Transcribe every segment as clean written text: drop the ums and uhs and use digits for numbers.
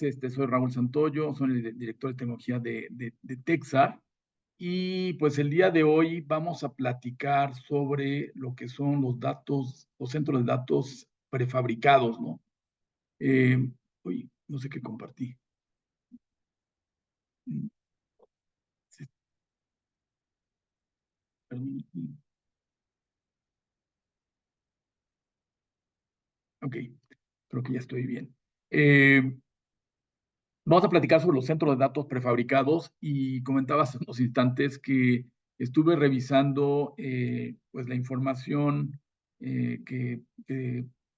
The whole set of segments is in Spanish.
Soy Raúl Santoyo, soy el director de tecnología de Texar. Y pues el día de hoy vamos a platicar sobre lo que son los datos, los centros de datos prefabricados, ¿no? Uy, no sé qué compartí. Mm, sí, perdón. Ok, creo que ya estoy bien. Vamos a platicar sobre los centros de datos prefabricados y comentaba hace unos instantes que estuve revisando pues la información que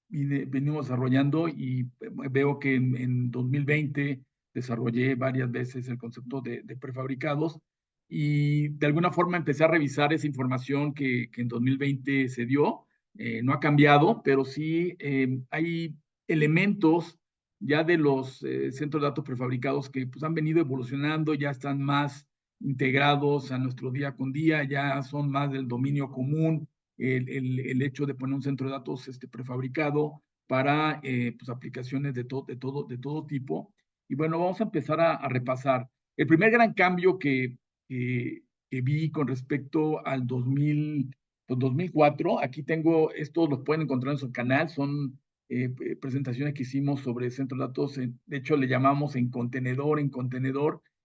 venimos desarrollando y veo que en 2020 desarrollé varias veces el concepto de prefabricados y de alguna forma empecé a revisar esa información que en 2020 se dio. No ha cambiado, pero sí hay elementos ya de los centros de datos prefabricados que pues, han venido evolucionando, ya están más integrados a nuestro día con día, ya son más del dominio común, el hecho de poner un centro de datos prefabricado para pues, aplicaciones de todo tipo. Y bueno, vamos a empezar a repasar. El primer gran cambio que vi con respecto al 2004, aquí tengo, estos los pueden encontrar en su canal, son presentaciones que hicimos sobre centros de datos, de hecho le llamamos en contenedor.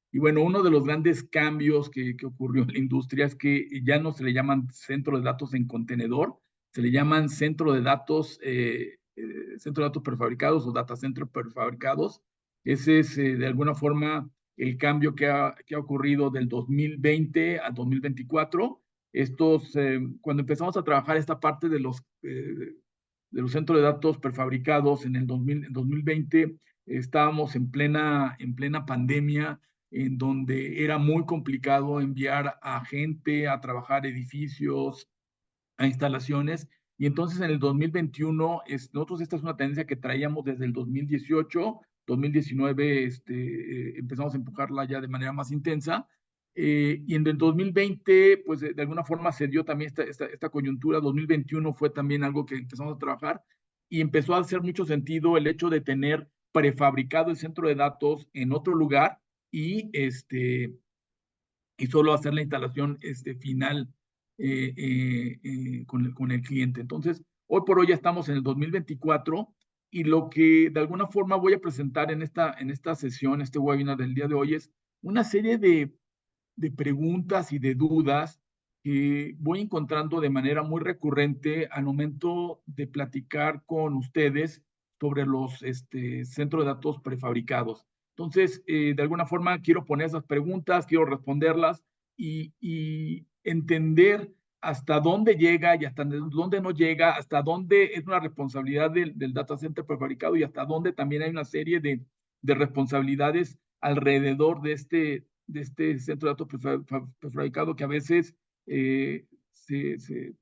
Y bueno, uno de los grandes cambios que ocurrió en la industria es que ya no se le llaman centro de datos en contenedor, se le llaman centro de datos prefabricados o data center prefabricados. Ese es de alguna forma el cambio que ha ocurrido del 2020 al 2024. Cuando empezamos a trabajar esta parte de los centros de datos prefabricados en 2020, estábamos en plena pandemia, en donde era muy complicado enviar a gente a trabajar edificios, a instalaciones. Y entonces en el 2021, nosotros esta es una tendencia que traíamos desde el 2018, 2019 empezamos a empujarla ya de manera más intensa. Y en el 2020, pues de alguna forma se dio también esta coyuntura. 2021 fue también algo que empezamos a trabajar y empezó a hacer mucho sentido el hecho de tener prefabricado el centro de datos en otro lugar y, y solo hacer la instalación final con el cliente. Entonces, hoy por hoy ya estamos en el 2024 y lo que de alguna forma voy a presentar en esta sesión, este webinar del día de hoy es una serie de preguntas y de dudas que voy encontrando de manera muy recurrente al momento de platicar con ustedes sobre los centros de datos prefabricados. Entonces, de alguna forma quiero poner esas preguntas, quiero responderlas y entender hasta dónde llega y hasta dónde no llega, hasta dónde es una responsabilidad del data center prefabricado y hasta dónde también hay una serie de responsabilidades alrededor de este centro de datos prefabricado que a veces eh, se, se,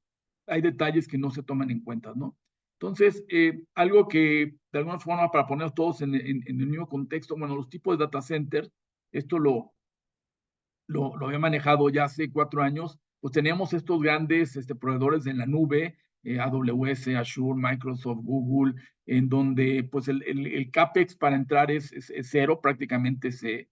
hay detalles que no se toman en cuenta, ¿no? Entonces, algo que de alguna forma para poner todos en el mismo contexto, bueno, los tipos de data centers, esto lo había manejado ya hace 4 años, pues teníamos estos grandes proveedores en la nube, AWS, Azure, Microsoft, Google, en donde pues el CAPEX para entrar es cero, prácticamente se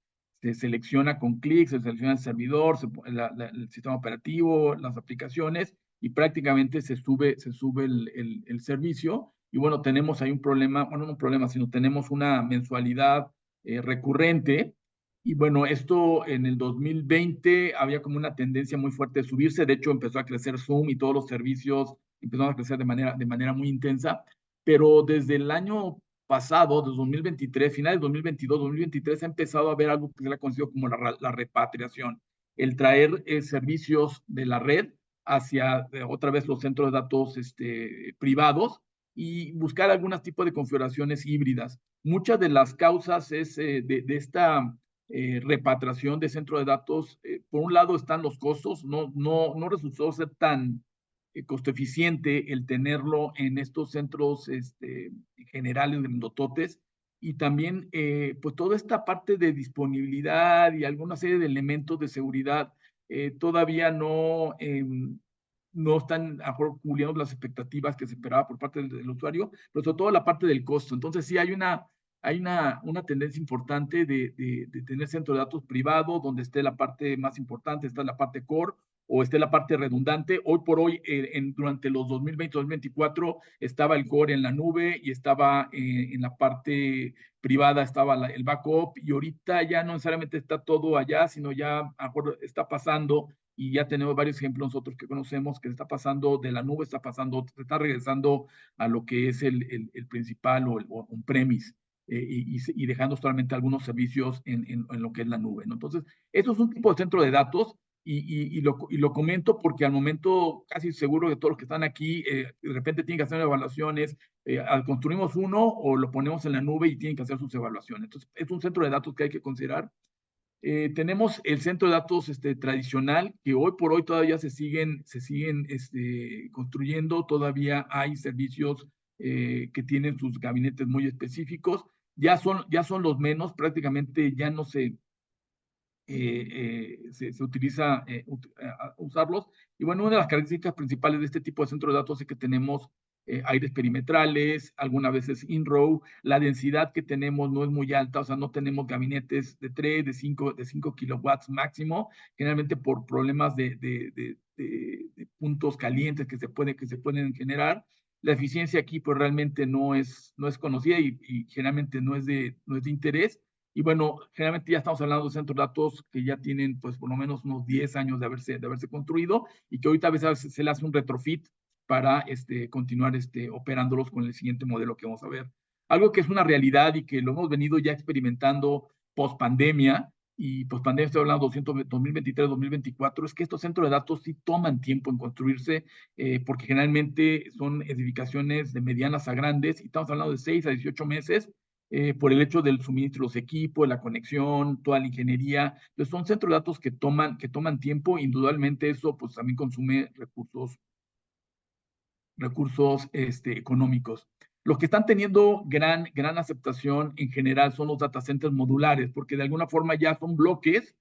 selecciona con clics, se selecciona el servidor, el sistema operativo, las aplicaciones, y prácticamente se sube el servicio. Y bueno, tenemos ahí un problema, bueno, no un problema, sino tenemos una mensualidad recurrente y bueno, esto en el 2020 había como una tendencia muy fuerte de subirse. De hecho, empezó a crecer Zoom y todos los servicios empezaron a crecer de manera muy intensa. Pero desde el año pasado, desde 2023, finales de 2022, 2023, ha empezado a haber algo que se le ha conocido como la repatriación, el traer servicios de la red hacia otra vez los centros de datos privados y buscar algunos tipos de configuraciones híbridas. Muchas de las causas es de esta repatriación de centro de datos. Por un lado están los costos, no resultó ser tan costo eficiente el tenerlo en estos centros generales grandototes y también pues toda esta parte de disponibilidad y alguna serie de elementos de seguridad todavía no están cumpliendo las expectativas que se esperaba por parte del usuario, pero sobre todo la parte del costo. Entonces sí hay hay una tendencia importante de tener centro de datos privado, donde esté la parte más importante, está la parte core, o esté la parte redundante. Hoy por hoy, durante los 2020-2024, estaba el core en la nube y estaba en la parte privada, estaba el backup, y ahorita ya no necesariamente está todo allá, sino ya está pasando, y ya tenemos varios ejemplos nosotros que conocemos, que está pasando de la nube, está pasando, se está regresando a lo que es el principal o un premise. Y dejando solamente algunos servicios en lo que es la nube, ¿no? Entonces, esto es un tipo de centro de datos, y lo comento porque al momento casi seguro que todos los que están aquí de repente tienen que hacer evaluaciones, construimos uno o lo ponemos en la nube y tienen que hacer sus evaluaciones. Entonces, es un centro de datos que hay que considerar. Tenemos el centro de datos tradicional, que hoy por hoy todavía se siguen construyendo, todavía hay servicios que tienen sus gabinetes muy específicos, ya son los menos, prácticamente ya no se utiliza usarlos. Y bueno, una de las características principales de este tipo de centro de datos es que tenemos aires perimetrales, algunas veces in-row, la densidad que tenemos no es muy alta, o sea, no tenemos gabinetes de 3, de 5 kilowatts máximo, generalmente por problemas de puntos calientes que se pueden generar. La eficiencia aquí pues realmente no es conocida, y generalmente no es de interés. Y bueno, generalmente ya estamos hablando de centros de datos que ya tienen pues por lo menos unos 10 años de haberse construido, y que ahorita a veces se le hace un retrofit para continuar operándolos con el siguiente modelo que vamos a ver. Algo que es una realidad y que lo hemos venido ya experimentando post pandemia, y post pandemia estoy hablando de 2023-2024, es que estos centros de datos sí toman tiempo en construirse, porque generalmente son edificaciones de medianas a grandes, y estamos hablando de 6 a 18 meses, por el hecho del suministro de los equipos, la conexión, toda la ingeniería. Entonces son centros de datos que toman tiempo. Indudablemente eso pues también consume recursos económicos. Los que están teniendo gran aceptación en general son los data centers modulares, porque de alguna forma ya son bloques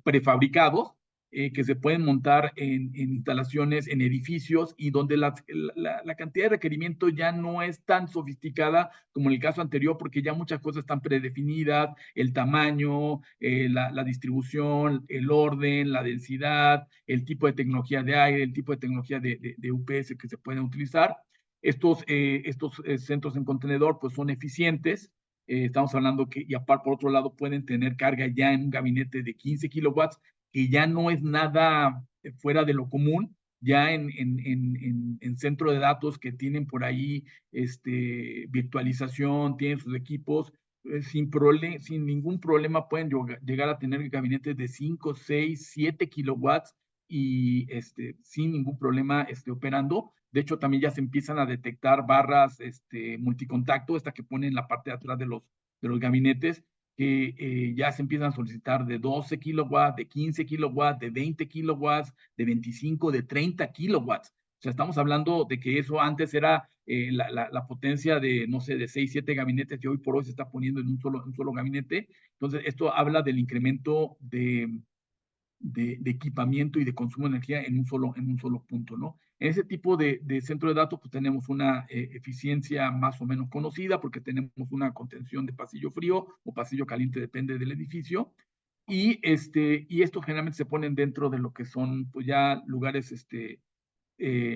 prefabricados, que se pueden montar en instalaciones, en edificios, y donde la cantidad de requerimiento ya no es tan sofisticada como en el caso anterior, porque ya muchas cosas están predefinidas, el tamaño, la distribución, el orden, la densidad, el tipo de tecnología de aire, el tipo de tecnología de UPS que se pueden utilizar. Estos centros en contenedor pues son eficientes. Estamos hablando que, y aparte por otro lado, pueden tener carga ya en un gabinete de 15 kilowatts, que ya no es nada fuera de lo común, ya en centro de datos que tienen por ahí virtualización, tienen sus equipos, sin ningún problema pueden llegar a tener gabinetes de 5, 6, 7 kilowatts, y sin ningún problema operando. De hecho, también ya se empiezan a detectar barras multicontacto, esta que ponen en la parte de atrás de los gabinetes, que ya se empiezan a solicitar de 12 kilowatts, de 15 kilowatts, de 20 kilowatts, de 25, de 30 kilowatts. O sea, estamos hablando de que eso antes era la potencia de, no sé, de 6, 7 gabinetes, que hoy por hoy se está poniendo en un solo gabinete. Entonces, esto habla del incremento de equipamiento y de consumo de energía en un solo punto, ¿no? En ese tipo de centro de datos, pues tenemos una eficiencia más o menos conocida, porque tenemos una contención de pasillo frío o pasillo caliente, depende del edificio, y estos generalmente se ponen dentro de lo que son pues ya lugares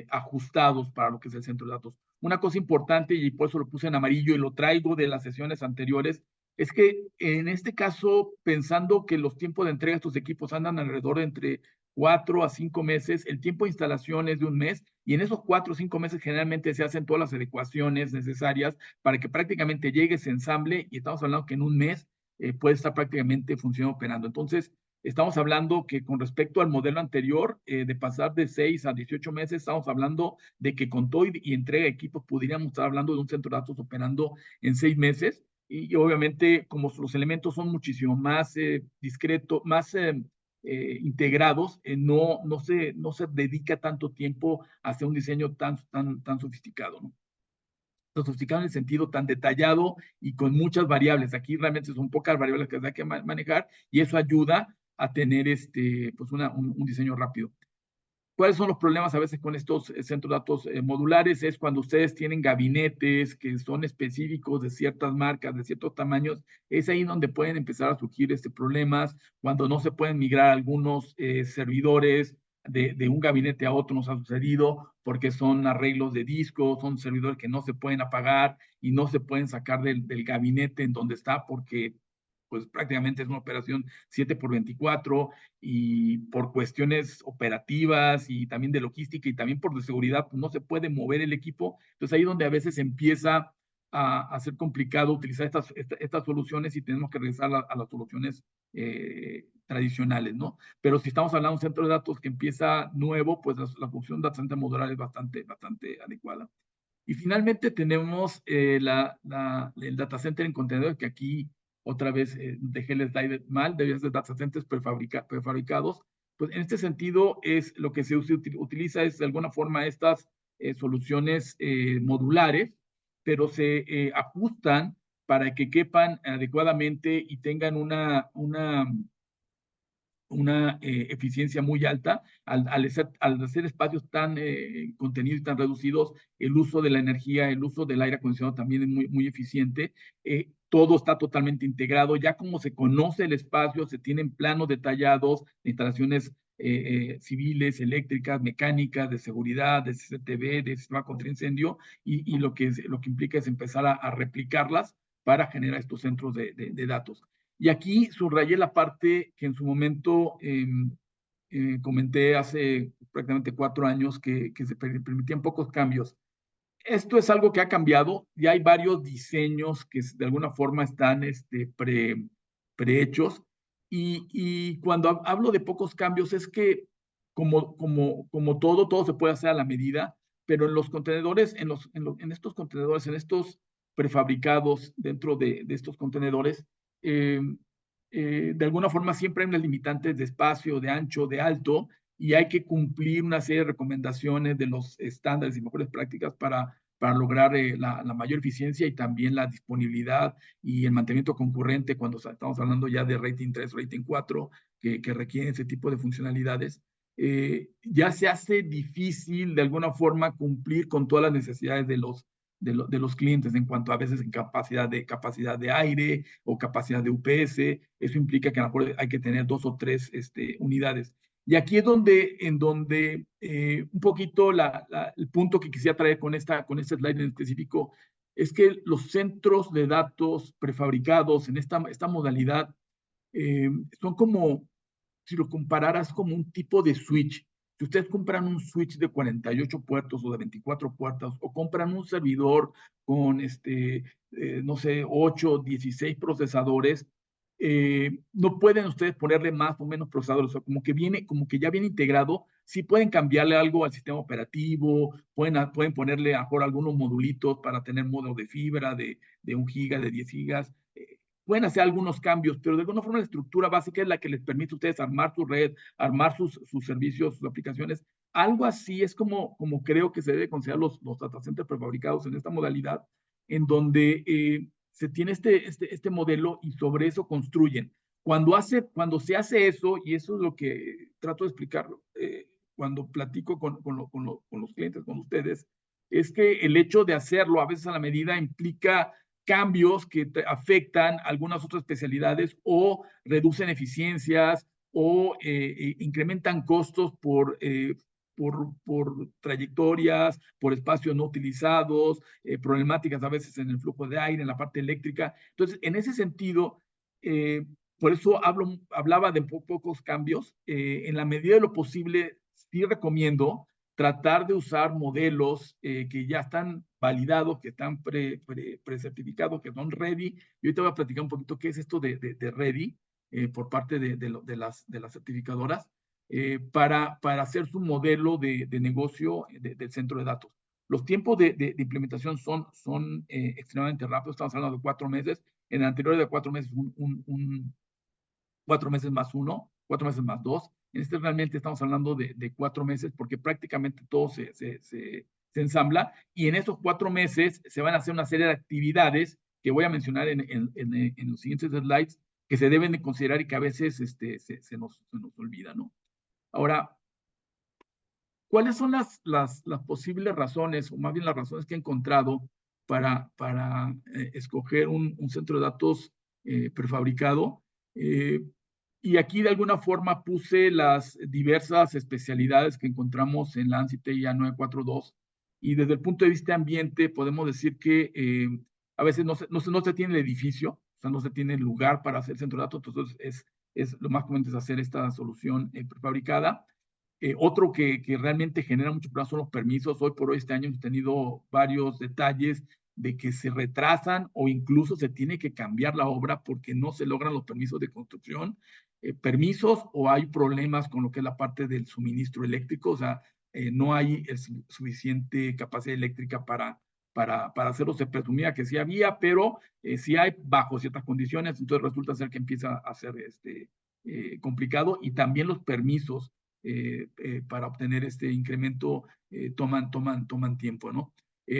ajustados para lo que es el centro de datos. Una cosa importante, y por eso lo puse en amarillo y lo traigo de las sesiones anteriores, es que en este caso, pensando que los tiempos de entrega de estos equipos andan alrededor de entre 4 a 5 meses, el tiempo de instalación es de un mes, y en esos 4 o 5 meses generalmente se hacen todas las adecuaciones necesarias para que prácticamente llegue ese ensamble, y estamos hablando que en un mes puede estar prácticamente funcionando, operando. Entonces, estamos hablando que con respecto al modelo anterior, de pasar de 6 a 18 meses, estamos hablando de que con todo y entrega de equipos podríamos estar hablando de un centro de datos operando en 6 meses. Y obviamente, como los elementos son muchísimo más discretos, más integrados, no se dedica tanto tiempo hacia un diseño tan sofisticado, ¿no? Sofisticado en el sentido tan detallado y con muchas variables. Aquí realmente son pocas variables que hay que manejar, y eso ayuda a tener pues un diseño rápido. ¿Cuáles son los problemas a veces con estos centros de datos modulares? Es cuando ustedes tienen gabinetes que son específicos de ciertas marcas, de ciertos tamaños, es ahí donde pueden empezar a surgir problemas, cuando no se pueden migrar algunos servidores de un gabinete a otro, nos ha sucedido, porque son arreglos de discos, son servidores que no se pueden apagar y no se pueden sacar del gabinete en donde está, porque pues prácticamente es una operación 7 por 24 y por cuestiones operativas y también de logística y también por de seguridad, pues no se puede mover el equipo. Entonces ahí donde a veces empieza a ser complicado utilizar estas soluciones y tenemos que regresar a las soluciones tradicionales, ¿no? Pero si estamos hablando de un centro de datos que empieza nuevo, pues la función de data center modular es bastante adecuada. Y finalmente tenemos el data center en contenedor, que aquí otra vez dejé el slide mal, debían ser data centers prefabricados. Pues en este sentido es lo que se utiliza es de alguna forma estas soluciones modulares, pero se ajustan para que quepan adecuadamente y tengan una eficiencia muy alta. Al hacer espacios tan contenidos y tan reducidos, el uso de la energía, el uso del aire acondicionado también es muy eficiente. Todo está totalmente integrado. Ya como se conoce el espacio, se tienen planos detallados de instalaciones civiles, eléctricas, mecánicas, de seguridad, de CCTV, de sistema contra incendio, y lo que implica es empezar a replicarlas para generar estos centros de datos. Y aquí subrayé la parte que en su momento comenté hace prácticamente 4 años que se permitían pocos cambios. Esto es algo que ha cambiado. Ya hay varios diseños que de alguna forma están prehechos. Y cuando hablo de pocos cambios es que como todo se puede hacer a la medida, pero en los contenedores, en estos contenedores, en estos prefabricados dentro de estos contenedores, eh, de alguna forma siempre hay unas limitantes de espacio, de ancho, de alto, y hay que cumplir una serie de recomendaciones de los estándares y mejores prácticas para lograr la mayor eficiencia y también la disponibilidad y el mantenimiento concurrente cuando estamos hablando ya de rating 3, rating 4, que requieren ese tipo de funcionalidades. Ya se hace difícil de alguna forma cumplir con todas las necesidades de los clientes en cuanto a veces en capacidad de aire o capacidad de UPS. Eso implica que a lo mejor hay que tener 2 o 3 unidades. Y aquí es en donde un poquito el punto que quisiera traer con este slide en específico es que los centros de datos prefabricados en esta modalidad son como, si lo compararas como un tipo de switch. Si ustedes compran un switch de 48 puertos o de 24 puertas, o compran un servidor con, no sé, 8, 16 procesadores, no pueden ustedes ponerle más o menos procesadores, o sea, como que ya viene integrado. Sí pueden cambiarle algo al sistema operativo, pueden ponerle a mejor algunos modulitos para tener modo de fibra de 1 giga, de 10 gigas. Pueden hacer algunos cambios, pero de alguna forma la estructura básica es la que les permite a ustedes armar su red, armar sus servicios, sus aplicaciones. Algo así es como creo que se debe considerar los data centers prefabricados en esta modalidad, en donde se tiene este modelo y sobre eso construyen. Cuando se hace eso, y eso es lo que trato de explicarlo, cuando platico con los clientes, con ustedes, es que el hecho de hacerlo a veces a la medida implica cambios que afectan algunas otras especialidades o reducen eficiencias o incrementan costos por trayectorias, por espacios no utilizados, problemáticas a veces en el flujo de aire, en la parte eléctrica. Entonces, en ese sentido, por eso hablaba de pocos cambios. En la medida de lo posible, sí recomiendo tratar de usar modelos que ya están validados, que están precertificados, que son ready. Y ahorita voy a platicar un poquito qué es esto de ready por parte de las certificadoras para hacer su modelo de negocio del centro de datos. Los tiempos de implementación son extremadamente rápidos, estamos hablando de 4 meses. En el anterior de 4 meses, 4 meses más 1, 4 meses más 2. En este realmente estamos hablando de 4 meses porque prácticamente todo se ensambla y en esos 4 meses se van a hacer una serie de actividades que voy a mencionar en los siguientes slides que se deben de considerar y que a veces se nos olvida, ¿no? Ahora, ¿cuáles son las posibles razones, o más bien las razones que he encontrado para escoger un centro de datos prefabricado? Y aquí de alguna forma puse las diversas especialidades que encontramos en la ANSI TIA 942. Y desde el punto de vista ambiente, podemos decir que a veces no se tiene el edificio, o sea, no se tiene el lugar para hacer centro de datos, entonces es lo más común es hacer esta solución prefabricada. Otro que realmente genera mucho problema son los permisos. Hoy por hoy, este año hemos tenido varios detalles de que se retrasan o incluso se tiene que cambiar la obra porque no se logran los permisos de construcción, permisos, o hay problemas con lo que es la parte del suministro eléctrico, o sea, no hay suficiente capacidad eléctrica para hacerlo. Se presumía que sí había, pero sí hay bajo ciertas condiciones, entonces resulta ser que empieza a ser complicado, y también los permisos para obtener este incremento toman tiempo, ¿no?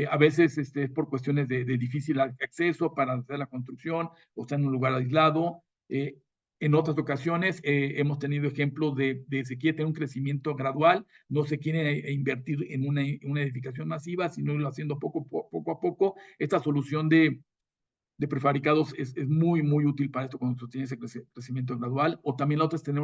A veces es por cuestiones de difícil acceso para hacer la construcción o estar en un lugar aislado. En otras ocasiones hemos tenido ejemplos de se quiere tener un crecimiento gradual, no se quiere invertir en una edificación masiva, sino irlo haciendo poco a poco. Esta solución de prefabricados es muy útil para esto cuando se tiene ese crecimiento gradual. O también la otra es tener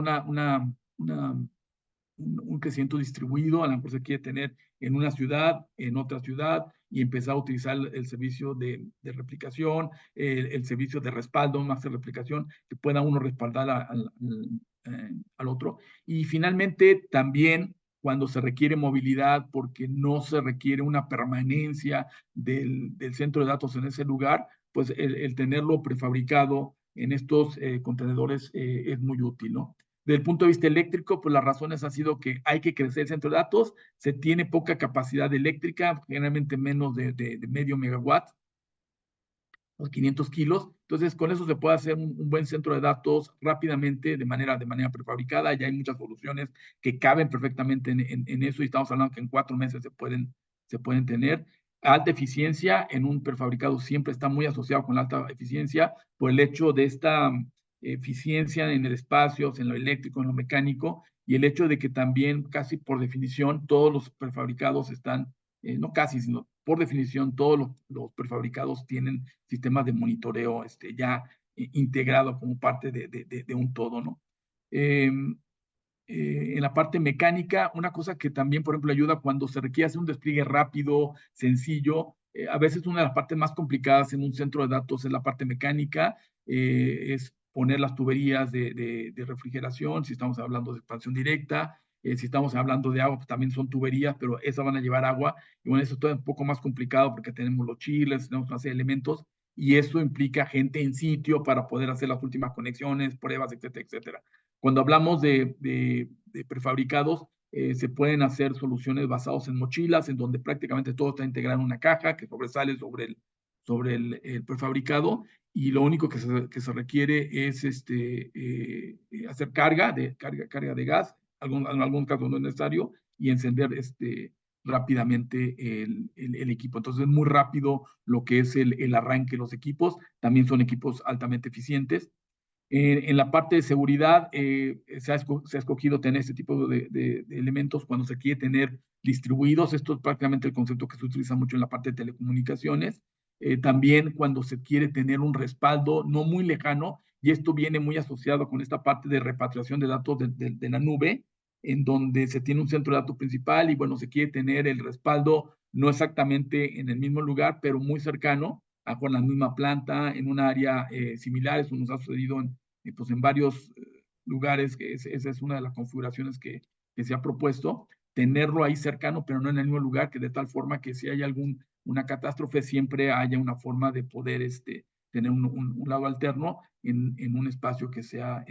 un crecimiento distribuido. A lo mejor se quiere tener en una ciudad, en otra ciudad, y empezar a utilizar el servicio de replicación, el servicio de respaldo más de replicación, que pueda uno respaldar al otro. Y finalmente, también cuando se requiere movilidad, porque no se requiere una permanencia del centro de datos en ese lugar, pues el tenerlo prefabricado en estos contenedores es muy útil, ¿no? Desde el punto de vista eléctrico, pues las razones han sido que hay que crecer el centro de datos, se tiene poca capacidad eléctrica, generalmente menos de medio megawatt, los 500 kilos. Entonces, con eso se puede hacer un buen centro de datos rápidamente, de manera prefabricada. Ya hay muchas soluciones que caben perfectamente en eso, y estamos hablando que en 4 meses se pueden tener. Alta eficiencia en un prefabricado siempre está muy asociado con la alta eficiencia por el hecho de esta eficiencia en el espacio, en lo eléctrico, en lo mecánico, y el hecho de que también casi por definición todos los prefabricados están, no casi, sino por definición todos los prefabricados tienen sistemas de monitoreo ya integrado como parte de un todo, ¿no? En la parte mecánica, una cosa que también, por ejemplo, ayuda cuando se requiere hacer un despliegue rápido, sencillo. A veces una de las partes más complicadas en un centro de datos es la parte mecánica, es poner las tuberías de refrigeración, si estamos hablando de expansión directa. Si estamos hablando de agua, pues también son tuberías, pero esas van a llevar agua. Y bueno, eso es todo un poco más complicado porque tenemos los chiles, tenemos una serie de elementos, y eso implica gente en sitio para poder hacer las últimas conexiones, pruebas, etcétera, etcétera. Cuando hablamos de prefabricados, se pueden hacer soluciones basadas en mochilas, en donde prácticamente todo está integrado en una caja que sobresale sobre el prefabricado, y lo único que se requiere es hacer carga de gas, en algún caso no es necesario, y encender rápidamente el equipo. Entonces es muy rápido lo que es el arranque de los equipos. También son equipos altamente eficientes. En la parte de seguridad, se ha escogido tener este tipo de elementos cuando se quiere tener distribuidos. Esto es prácticamente el concepto que se utiliza mucho en la parte de telecomunicaciones. También cuando se quiere tener un respaldo no muy lejano, y esto viene muy asociado con esta parte de repatriación de datos de la nube, en donde se tiene un centro de datos principal y bueno, se quiere tener el respaldo no exactamente en el mismo lugar, pero muy cercano, con la misma planta, en un área similar. Eso nos ha sucedido pues en varios lugares, que esa es una de las configuraciones que se ha propuesto, tenerlo ahí cercano, pero no en el mismo lugar, que de tal forma que si hay una catástrofe, siempre haya una forma de poder tener un lado alterno en un espacio que sea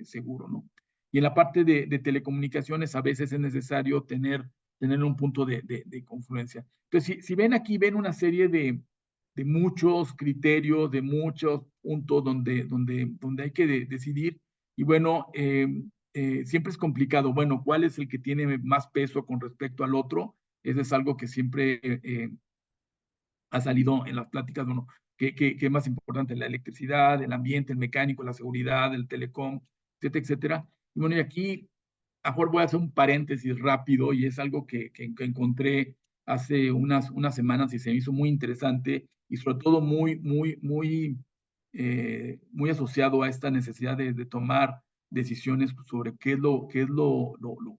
seguro, ¿no? Y en la parte de telecomunicaciones, a veces es necesario tener un punto de confluencia. Entonces, si ven aquí, ven una serie de muchos criterios, de muchos puntos donde hay que decidir. Y bueno, siempre es complicado. Bueno, ¿cuál es el que tiene más peso con respecto al otro? Eso es algo que siempre ha salido en las pláticas. Bueno, ¿qué es más importante? La electricidad, el ambiente, el mecánico, la seguridad, el telecom, etcétera, etcétera. Y bueno, y aquí mejor voy a hacer un paréntesis rápido y es algo que encontré hace unas semanas y se me hizo muy interesante y sobre todo muy asociado a esta necesidad de tomar decisiones sobre qué es lo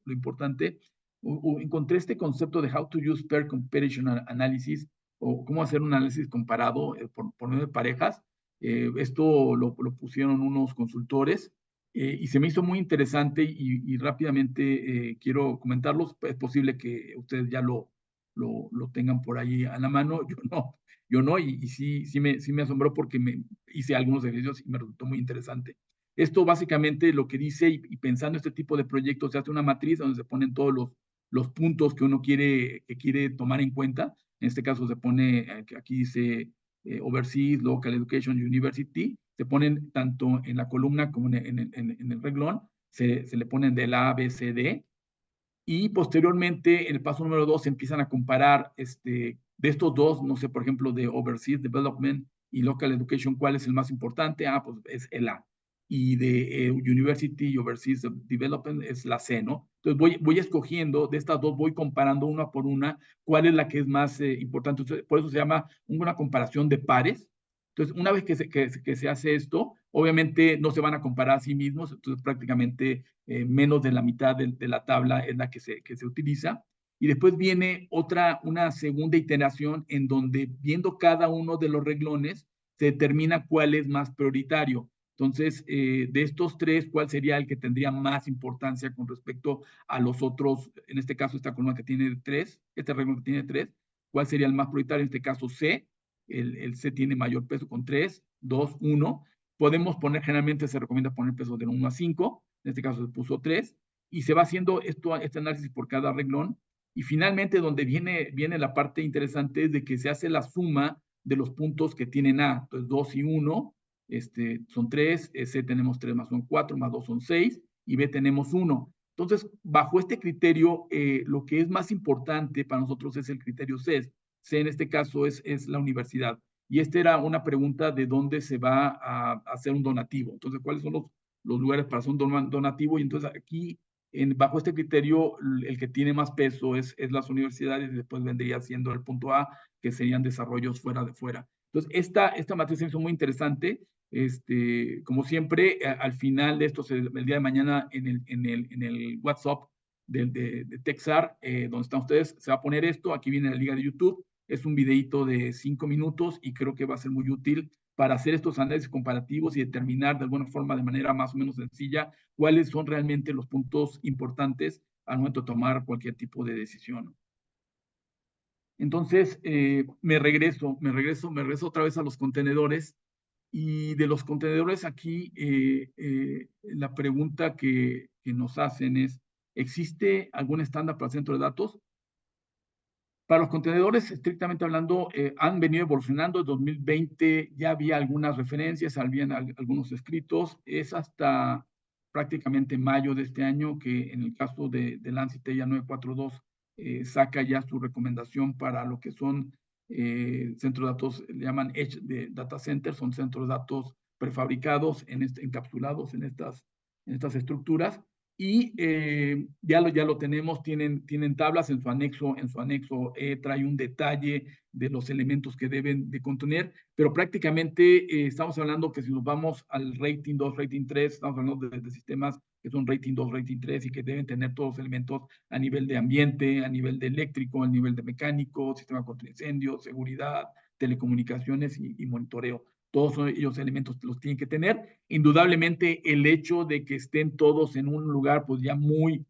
importante. Encontré este concepto de how to use pair comparison analysis o cómo hacer un análisis comparado por medio de parejas. Esto lo pusieron unos consultores y se me hizo muy interesante y rápidamente quiero comentarlos. Es posible que ustedes ya lo tengan por ahí a la mano. Yo no, y sí me asombró porque hice algunos ejercicios y me resultó muy interesante. Esto básicamente lo que dice, y pensando este tipo de proyectos, se hace una matriz donde se ponen todos los puntos que uno quiere tomar en cuenta. En este caso se pone, aquí dice Overseas, Local Education, University, se ponen tanto en la columna como en el reglón, se le ponen del A, B, C, D, y posteriormente, en el paso número 2, se empiezan a comparar de estos dos, no sé, por ejemplo, de Overseas Development y Local Education, ¿cuál es el más importante? Ah, pues es el A. Y de University y Overseas Development es la C, ¿no? Entonces voy escogiendo, de estas dos voy comparando una por una, cuál es la que es más importante. Entonces, por eso se llama una comparación de pares. Entonces, una vez que se hace esto, obviamente no se van a comparar a sí mismos, entonces prácticamente menos de la mitad de la tabla es la que se utiliza. Y después viene una segunda iteración en donde viendo cada uno de los renglones se determina cuál es más prioritario. Entonces, de estos tres, ¿cuál sería el que tendría más importancia con respecto a los otros? En este caso, esta columna que tiene tres, este renglón que tiene tres, ¿cuál sería el más prioritario? En este caso, C. El C tiene mayor peso con 3, 2, 1. Podemos poner, generalmente se recomienda poner pesos de 1 a 5, en este caso se puso 3, y se va haciendo este análisis por cada renglón. Y finalmente, donde viene la parte interesante es de que se hace la suma de los puntos que tienen A. Entonces, 2 y 1 son 3, C tenemos 3 más son 4, más 2 son 6, y B tenemos 1. Entonces, bajo este criterio, lo que es más importante para nosotros es el criterio C. C en este caso es la universidad. Y esta era una pregunta de dónde se va a hacer un donativo. Entonces, ¿cuáles son los lugares para hacer un donativo? Y entonces aquí, bajo este criterio, el que tiene más peso es las universidades y después vendría siendo el punto A, que serían desarrollos fuera de fuera. Entonces, esta matriz se hizo muy interesante. Como siempre, al final de esto, el día de mañana en el WhatsApp de Texar, donde están ustedes, se va a poner esto. Aquí viene la liga de YouTube. Es un videito de 5 minutos y creo que va a ser muy útil para hacer estos análisis comparativos y determinar de alguna forma, de manera más o menos sencilla, cuáles son realmente los puntos importantes al momento de tomar cualquier tipo de decisión. Entonces, me regreso otra vez a los contenedores. Y de los contenedores aquí, la pregunta que nos hacen es, ¿existe algún estándar para el centro de datos? Para los contenedores, estrictamente hablando, han venido evolucionando. En 2020 ya había algunas referencias, habían algunos escritos. Es hasta prácticamente mayo de este año que en el caso de Lancet 942 saca ya su recomendación para lo que son centros de datos, le llaman Edge de Data Center, son centros de datos prefabricados, encapsulados en estas estructuras y ya lo tenemos, tienen tablas en su anexo trae un detalle de los elementos que deben de contener, pero prácticamente estamos hablando que si nos vamos al rating 2, rating 3, estamos hablando de sistemas que son rating 2, rating 3 y que deben tener todos los elementos a nivel de ambiente, a nivel de eléctrico, a nivel de mecánico, sistema contra incendios, seguridad, telecomunicaciones y monitoreo. Todos esos elementos los tienen que tener. Indudablemente el hecho de que estén todos en un lugar pues ya muy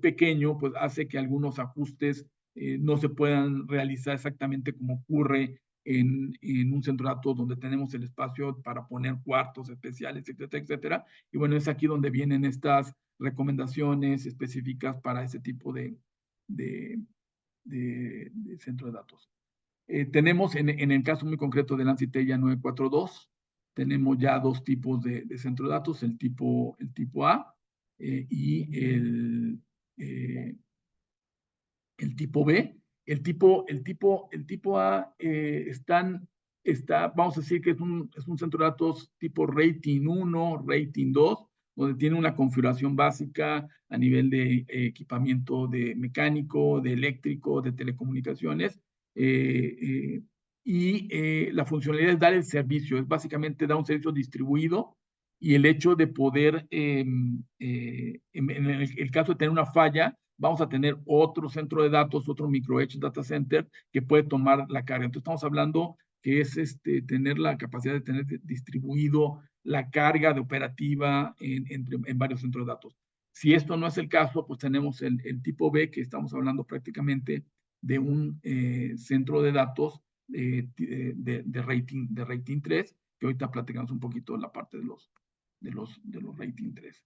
pequeño, pues hace que algunos ajustes no se puedan realizar exactamente como ocurre en un centro de datos donde tenemos el espacio para poner cuartos especiales, etcétera, etcétera. Y bueno, es aquí donde vienen estas recomendaciones específicas para ese tipo de centro de datos. Tenemos en el caso muy concreto de Lancetella 942, tenemos ya dos tipos de centro de datos, el tipo A y el tipo B. El tipo A vamos a decir que es un centro de datos tipo rating 1, rating 2, donde tiene una configuración básica a nivel de equipamiento de mecánico, de eléctrico, de telecomunicaciones, la funcionalidad es dar el servicio, es básicamente dar un servicio distribuido, y el hecho de poder, en el caso de tener una falla, vamos a tener otro centro de datos, otro micro edge data center que puede tomar la carga. Entonces estamos hablando que es tener la capacidad de tener distribuido la carga de operativa en varios centros de datos. Si esto no es el caso, pues tenemos el tipo B, que estamos hablando prácticamente de un centro de datos de rating 3, que ahorita platicamos un poquito la parte de los rating 3.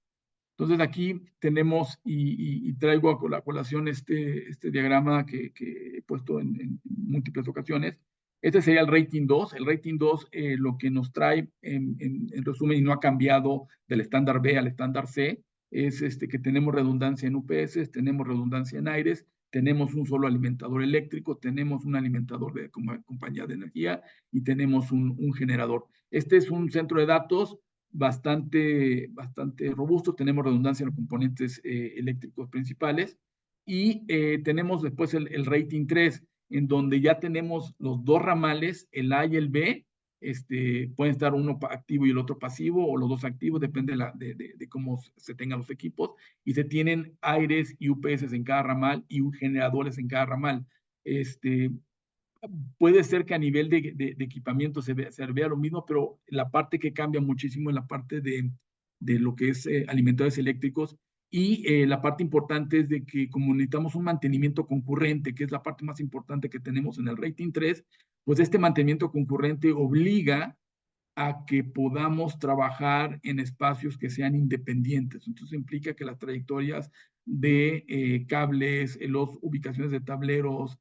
Entonces aquí tenemos, y traigo a la colación este diagrama que he puesto en múltiples ocasiones. Este sería el rating 2. El rating 2 lo que nos trae en resumen, y no ha cambiado del estándar B al estándar C, es que tenemos redundancia en UPS, tenemos redundancia en aires, tenemos un solo alimentador eléctrico, tenemos un alimentador de compañía de energía y tenemos un generador. Este es un centro de datos bastante robusto. Tenemos redundancia en los componentes eléctricos principales, y tenemos después el rating 3, en donde ya tenemos los dos ramales, el A y el B. Pueden estar uno activo y el otro pasivo, o los dos activos, depende de cómo se tengan los equipos, y se tienen aires y UPS en cada ramal y generadores en cada ramal. Puede ser que a nivel de equipamiento se vea lo mismo, pero la parte que cambia muchísimo es la parte de lo que es alimentadores eléctricos, y la parte importante es de que como necesitamos un mantenimiento concurrente, que es la parte más importante que tenemos en el rating 3, pues este mantenimiento concurrente obliga a que podamos trabajar en espacios que sean independientes. Entonces implica que las trayectorias de cables, las ubicaciones de tableros,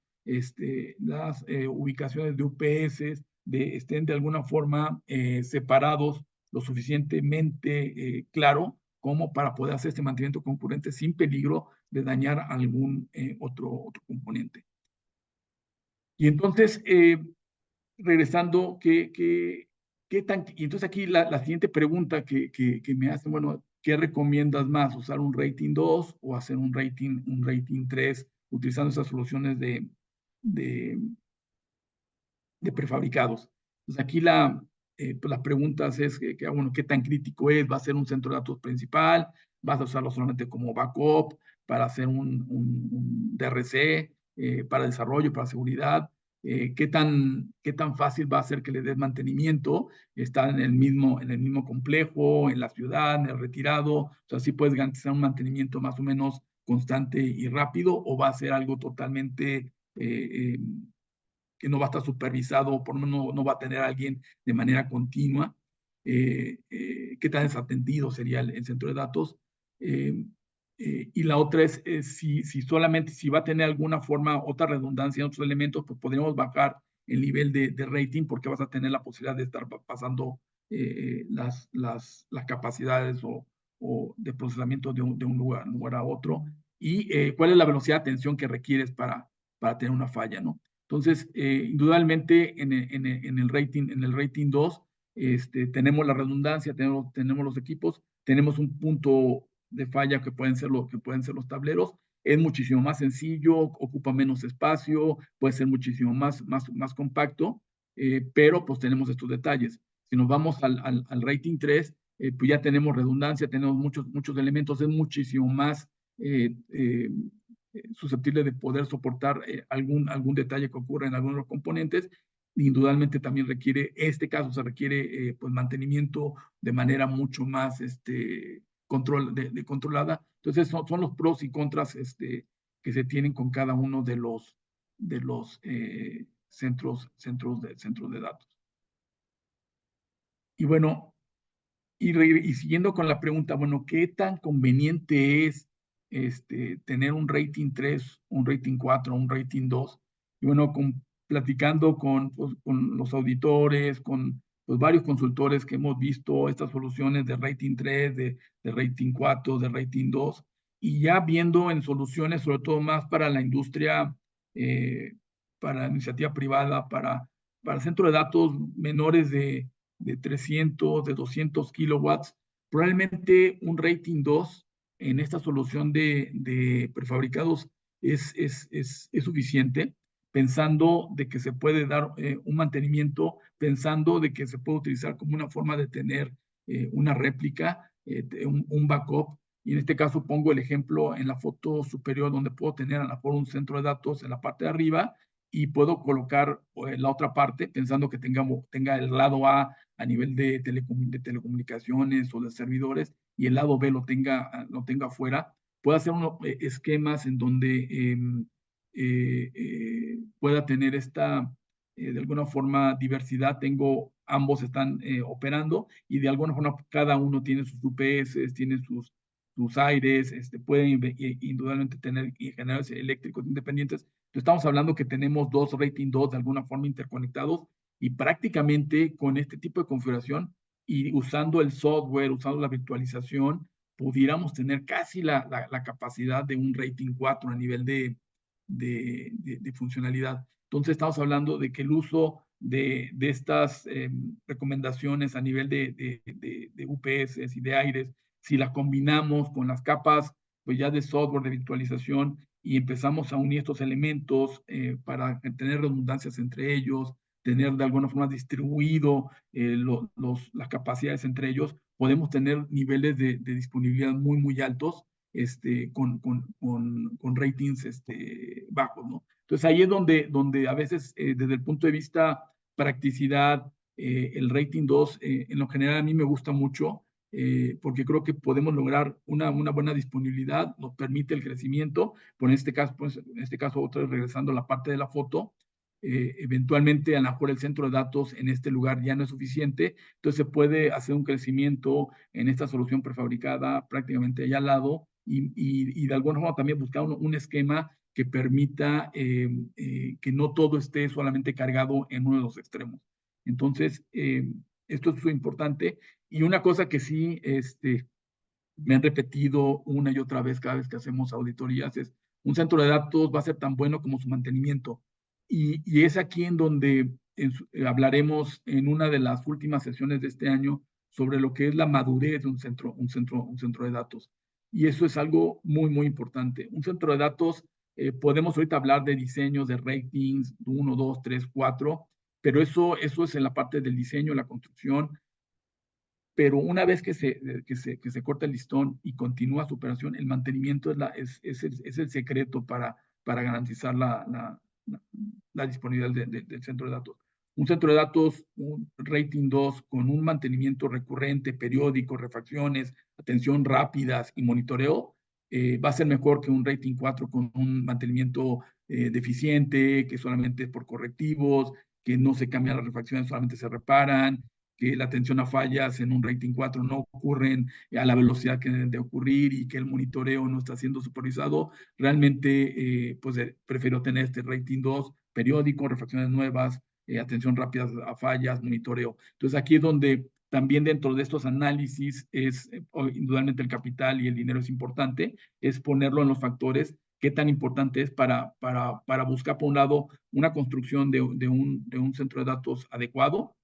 las ubicaciones de UPS, estén de alguna forma separados lo suficientemente claro como para poder hacer este mantenimiento concurrente sin peligro de dañar algún otro componente. Y entonces, regresando, y entonces aquí la siguiente pregunta que me hacen, bueno, ¿qué recomiendas más? ¿Usar un rating 2 o hacer un rating 3 utilizando esas soluciones de, de prefabricados? Entonces aquí pues las preguntas es bueno, ¿qué tan crítico es? ¿Va a ser un centro de datos principal? ¿Vas a usarlo solamente como backup para hacer un DRC, para desarrollo, para seguridad? ¿Qué tan fácil va a ser que le des mantenimiento? ¿Está en el mismo complejo, en la ciudad, en el retirado? O sea, ¿sí puedes garantizar un mantenimiento más o menos constante y rápido, o va a ser algo totalmente que no va a estar supervisado, o por lo menos no va a tener a alguien de manera continua? ¿Qué tan desatendido sería el centro de datos? Y la otra es si va a tener alguna forma, otra redundancia en otros elementos, pues podríamos bajar el nivel de rating, porque vas a tener la posibilidad de estar pasando las capacidades o de procesamiento de un lugar a otro, y cuál es la velocidad de atención que requieres para tener una falla, ¿no? Entonces, indudablemente en el rating 2, tenemos la redundancia, tenemos los equipos, tenemos un punto de falla que pueden ser los tableros. Es muchísimo más sencillo, ocupa menos espacio, puede ser muchísimo más compacto, pero pues tenemos estos detalles. Si nos vamos al rating 3, pues ya tenemos redundancia, tenemos muchos elementos, es muchísimo más susceptible de poder soportar algún detalle que ocurra en algunos de los componentes. Indudablemente también este caso se requiere pues mantenimiento de manera mucho más controlada. Entonces son los pros y contras que se tienen con cada uno de los centros de datos. Y bueno, y siguiendo con la pregunta, bueno, ¿qué tan conveniente es tener un rating 3, un rating 4, un rating 2? Y bueno, platicando pues, con los auditores, con pues, varios consultores que hemos visto estas soluciones de rating 3, de rating 4, de rating 2, y ya viendo en soluciones, sobre todo más para la industria, para la iniciativa privada, para centros de datos menores de 300, de 200 kilowatts, Probablemente un rating 2 en esta solución de prefabricados es suficiente, pensando de que se puede dar un mantenimiento, pensando de que se puede utilizar como una forma de tener una réplica, un backup. Y en este caso pongo el ejemplo en la foto superior donde puedo tener a lo mejor un centro de datos en la parte de arriba y puedo colocar la otra parte pensando que tenga el lado A nivel de telecomunicaciones o de servidores y el lado B lo tenga afuera. Puedo hacer unos esquemas en donde pueda tener de alguna forma, diversidad. Ambos están operando y de alguna forma cada uno tiene sus UPS, tiene sus aires, pueden indudablemente tener generadores eléctricos independientes. Entonces, estamos hablando que tenemos dos rating 2 de alguna forma interconectados y prácticamente con este tipo de configuración y usando el software, usando la virtualización, pudiéramos tener casi la capacidad de un rating 4 a nivel de funcionalidad. Entonces estamos hablando de que el uso de estas recomendaciones a nivel de UPS y de aires, si las combinamos con las capas pues ya de software, de virtualización, y empezamos a unir estos elementos para tener redundancias entre ellos, tener de alguna forma distribuido las capacidades entre ellos, podemos tener niveles de disponibilidad muy altos con ratings bajos, ¿no? Entonces ahí es donde a veces desde el punto de vista practicidad, el rating 2 en lo general a mí me gusta mucho porque creo que podemos lograr una buena disponibilidad, nos permite el crecimiento, pues, en este caso otra vez regresando a la parte de la foto, eventualmente a lo mejor el centro de datos en este lugar ya no es suficiente, entonces se puede hacer un crecimiento en esta solución prefabricada prácticamente allá al lado y de alguna forma también buscar un esquema que permita que no todo esté solamente cargado en uno de los extremos. Entonces, esto es muy importante. Y una cosa que sí me han repetido una y otra vez cada vez que hacemos auditorías es, un centro de datos va a ser tan bueno como su mantenimiento. Y es aquí en donde hablaremos en una de las últimas sesiones de este año sobre lo que es la madurez de un centro de datos. Y eso es algo muy importante. Un centro de datos, podemos ahorita hablar de diseños, de ratings, 1, 2, 3, 4, pero eso es en la parte del diseño, la construcción, pero una vez que se corta el listón y continúa su operación, el mantenimiento es el secreto para garantizar la disponibilidad del centro de datos. Un centro de datos, un rating 2 con un mantenimiento recurrente, periódico, refacciones, atención rápidas y monitoreo, va a ser mejor que un rating 4 con un mantenimiento deficiente, que solamente es por correctivos, que no se cambian las refacciones, solamente se reparan, que la atención a fallas en un rating 4 no ocurren a la velocidad que deben de ocurrir y que el monitoreo no está siendo supervisado, realmente pues prefiero tener este rating 2 periódico, refacciones nuevas, atención rápida a fallas, monitoreo. Entonces aquí es donde también dentro de estos análisis es indudablemente el capital y el dinero es importante, es ponerlo en los factores qué tan importante es para buscar, por un lado, una construcción de un centro de datos adecuado,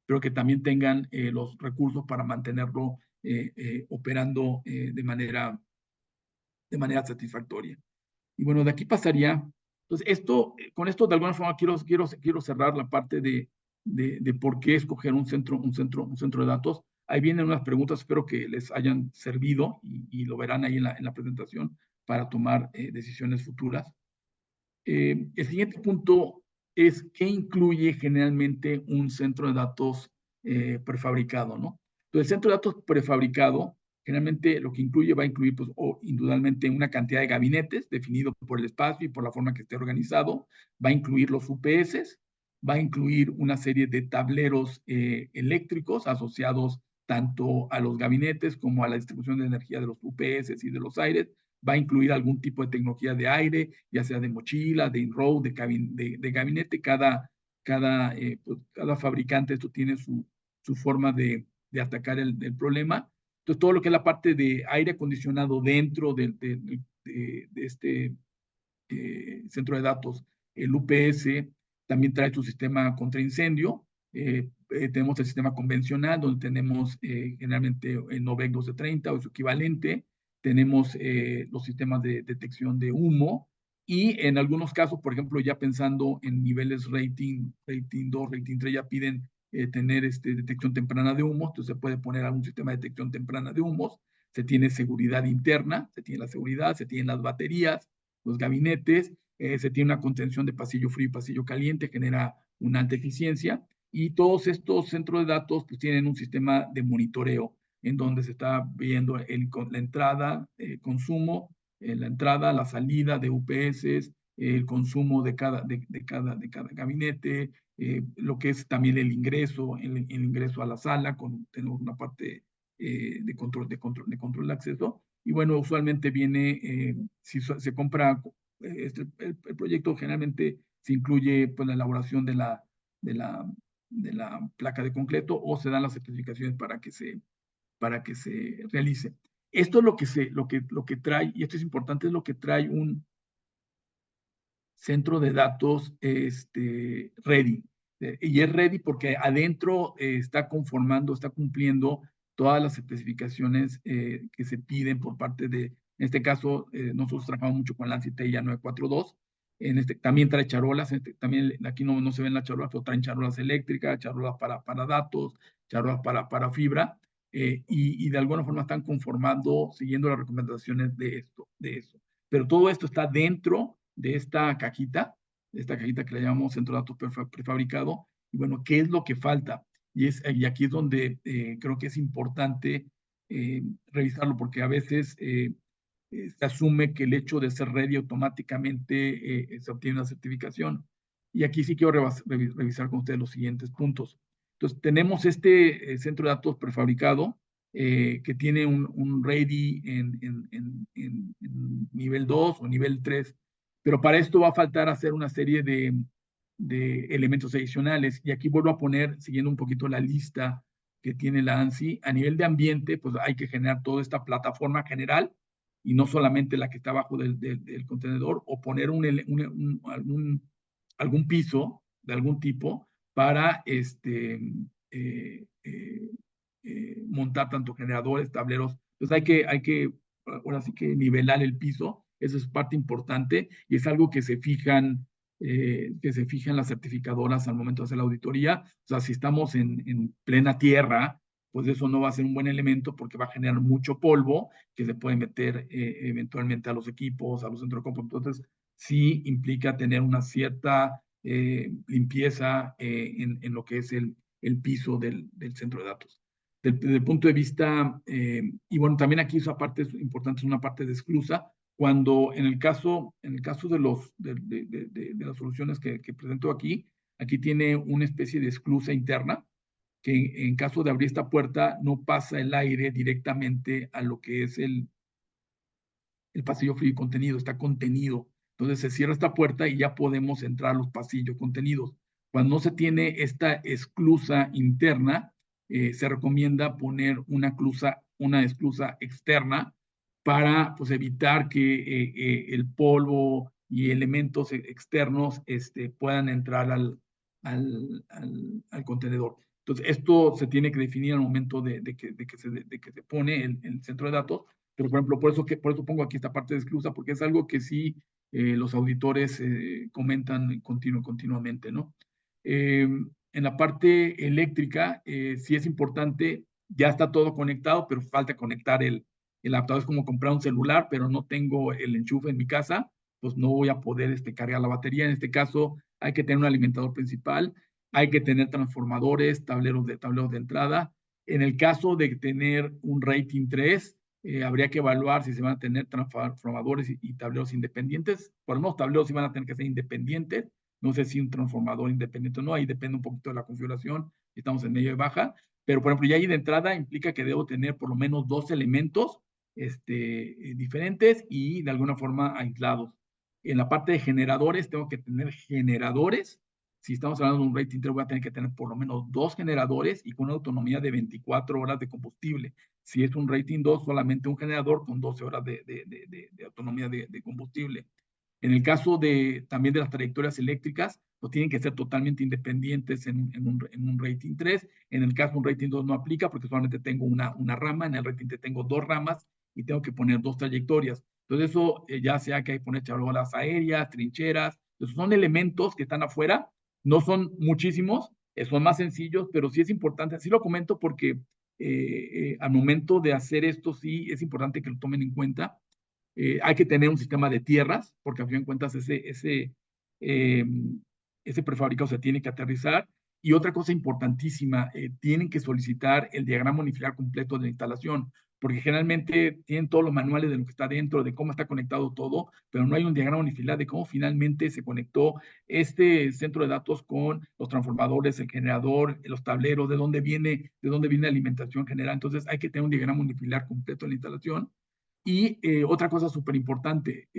pero que también tengan los recursos para mantenerlo operando de manera satisfactoria. Y bueno, de aquí pasaría, entonces con esto de alguna forma quiero cerrar la parte de por qué escoger un centro de datos. Ahí vienen unas preguntas, espero que les hayan servido y lo verán ahí en la presentación para tomar decisiones futuras. El siguiente punto es qué incluye generalmente un centro de datos prefabricado, ¿no? Entonces, el centro de datos prefabricado generalmente lo que incluye va a incluir, pues, indudablemente una cantidad de gabinetes definido por el espacio y por la forma que esté organizado, va a incluir los UPS, va a incluir una serie de tableros eléctricos asociados tanto a los gabinetes como a la distribución de energía de los UPS y de los aires, va a incluir algún tipo de tecnología de aire, ya sea de mochila, de in-road, de gabinete. Pues, cada fabricante esto tiene su forma de atacar el problema. Entonces, todo lo que es la parte de aire acondicionado dentro de este centro de datos, el UPS también trae su sistema contra incendio, tenemos el sistema convencional, donde tenemos generalmente el Novec 1230 o su equivalente. Tenemos los sistemas de detección de humo. Y en algunos casos, por ejemplo, ya pensando en niveles rating 2, rating 3, ya piden tener detección temprana de humos. Entonces se puede poner algún sistema de detección temprana de humos. Se tiene seguridad interna, se tiene la seguridad, se tienen las baterías, los gabinetes, se tiene una contención de pasillo frío y pasillo caliente, genera una alta eficiencia. Y todos estos centros de datos pues tienen un sistema de monitoreo en donde se está viendo la entrada, consumo, la entrada, la salida de UPS, el consumo de cada gabinete, lo que es también el ingreso, el ingreso a la sala, tenemos una parte de control de acceso. Y bueno, usualmente viene, si se compra, el proyecto generalmente se incluye pues, la elaboración de la, de la placa de concreto o se dan las especificaciones para que se realice. Esto es lo que trae, y esto es importante, es lo que trae un centro de datos ready. Y es ready porque adentro está conformando, está cumpliendo todas las especificaciones que se piden por parte de, en este caso, nosotros trabajamos mucho con la ANSI TEIA 942. También trae charolas, también aquí no se ven las charolas, pero traen charolas eléctricas, charolas para datos, charolas para fibra, y de alguna forma están conformando, siguiendo las recomendaciones de eso. Pero todo esto está dentro de esta cajita que le llamamos centro de datos prefabricado. Y bueno, ¿qué es lo que falta? Y aquí es donde creo que es importante revisarlo, porque a veces se asume que el hecho de ser ready automáticamente se obtiene una certificación. Y aquí sí quiero revisar con ustedes los siguientes puntos. Entonces, tenemos este centro de datos prefabricado que tiene un ready en nivel 2 o nivel 3, pero para esto va a faltar hacer una serie de elementos adicionales. Y aquí vuelvo a poner, siguiendo un poquito la lista que tiene la ANSI, a nivel de ambiente, pues hay que generar toda esta plataforma general y no solamente la que está abajo del contenedor, o poner algún piso de algún tipo para montar tanto generadores, tableros. Entonces hay que, ahora sí que nivelar el piso. Eso es parte importante y es algo que se fijan las certificadoras al momento de hacer la auditoría. O sea, si estamos en plena tierra, pues eso no va a ser un buen elemento porque va a generar mucho polvo que se puede meter eventualmente a los equipos, a los centros de cómputo. Entonces, sí implica tener una cierta limpieza en lo que es el piso del centro de datos. Desde el punto de vista, y bueno, también aquí esa parte es importante, es una parte de esclusa, cuando en el caso de las soluciones que presento aquí tiene una especie de esclusa interna, que en caso de abrir esta puerta no pasa el aire directamente a lo que es el pasillo frío y contenido, está contenido. Entonces se cierra esta puerta y ya podemos entrar a los pasillos contenidos. Cuando no se tiene esta esclusa interna, se recomienda poner una esclusa externa para pues, evitar que el polvo y elementos externos puedan entrar al contenedor. Entonces, esto se tiene que definir al momento de que se pone el centro de datos, pero por ejemplo, por eso pongo aquí esta parte de esclusa, porque es algo que sí los auditores comentan continuamente, ¿no? En la parte eléctrica, sí es importante, ya está todo conectado, pero falta conectar el adaptador. Es como comprar un celular, pero no tengo el enchufe en mi casa, pues no voy a poder cargar la batería. En este caso, hay que tener un alimentador principal, hay que tener transformadores, tableros de entrada. En el caso de tener un rating 3, habría que evaluar si se van a tener transformadores y tableros independientes. Por lo menos tableros sí van a tener que ser independientes. No sé si un transformador independiente o no, ahí depende un poquito de la configuración. Estamos en medio y baja. Pero, por ejemplo, ya ahí de entrada implica que debo tener por lo menos 2 elementos diferentes y de alguna forma aislados. En la parte de generadores, tengo que tener generadores. Si estamos hablando de un rating 3, voy a tener que tener por lo menos 2 generadores y con una autonomía de 24 horas de combustible. Si es un rating 2, solamente un generador con 12 horas de autonomía de combustible. En el caso también de las trayectorias eléctricas, pues tienen que ser totalmente independientes en un rating 3. En el caso de un rating 2 no aplica porque solamente tengo una rama, en el rating 3 tengo dos ramas y tengo que poner dos trayectorias. Entonces eso ya sea que hay que poner charolas aéreas, trincheras, esos son elementos que están afuera, no son muchísimos, son más sencillos, pero sí es importante, así lo comento porque al momento de hacer esto sí es importante que lo tomen en cuenta. Hay que tener un sistema de tierras, porque a fin de cuentas eh, ese prefabricado se tiene que aterrizar. Y otra cosa importantísima, tienen que solicitar el diagrama unifilar completo de la instalación, porque generalmente tienen todos los manuales de lo que está dentro, de cómo está conectado todo, pero no hay un diagrama unifilar de cómo finalmente se conectó este centro de datos con los transformadores, el generador, los tableros, de dónde viene la alimentación general. Entonces hay que tener un diagrama unifilar completo de la instalación. Y otra cosa súper importante,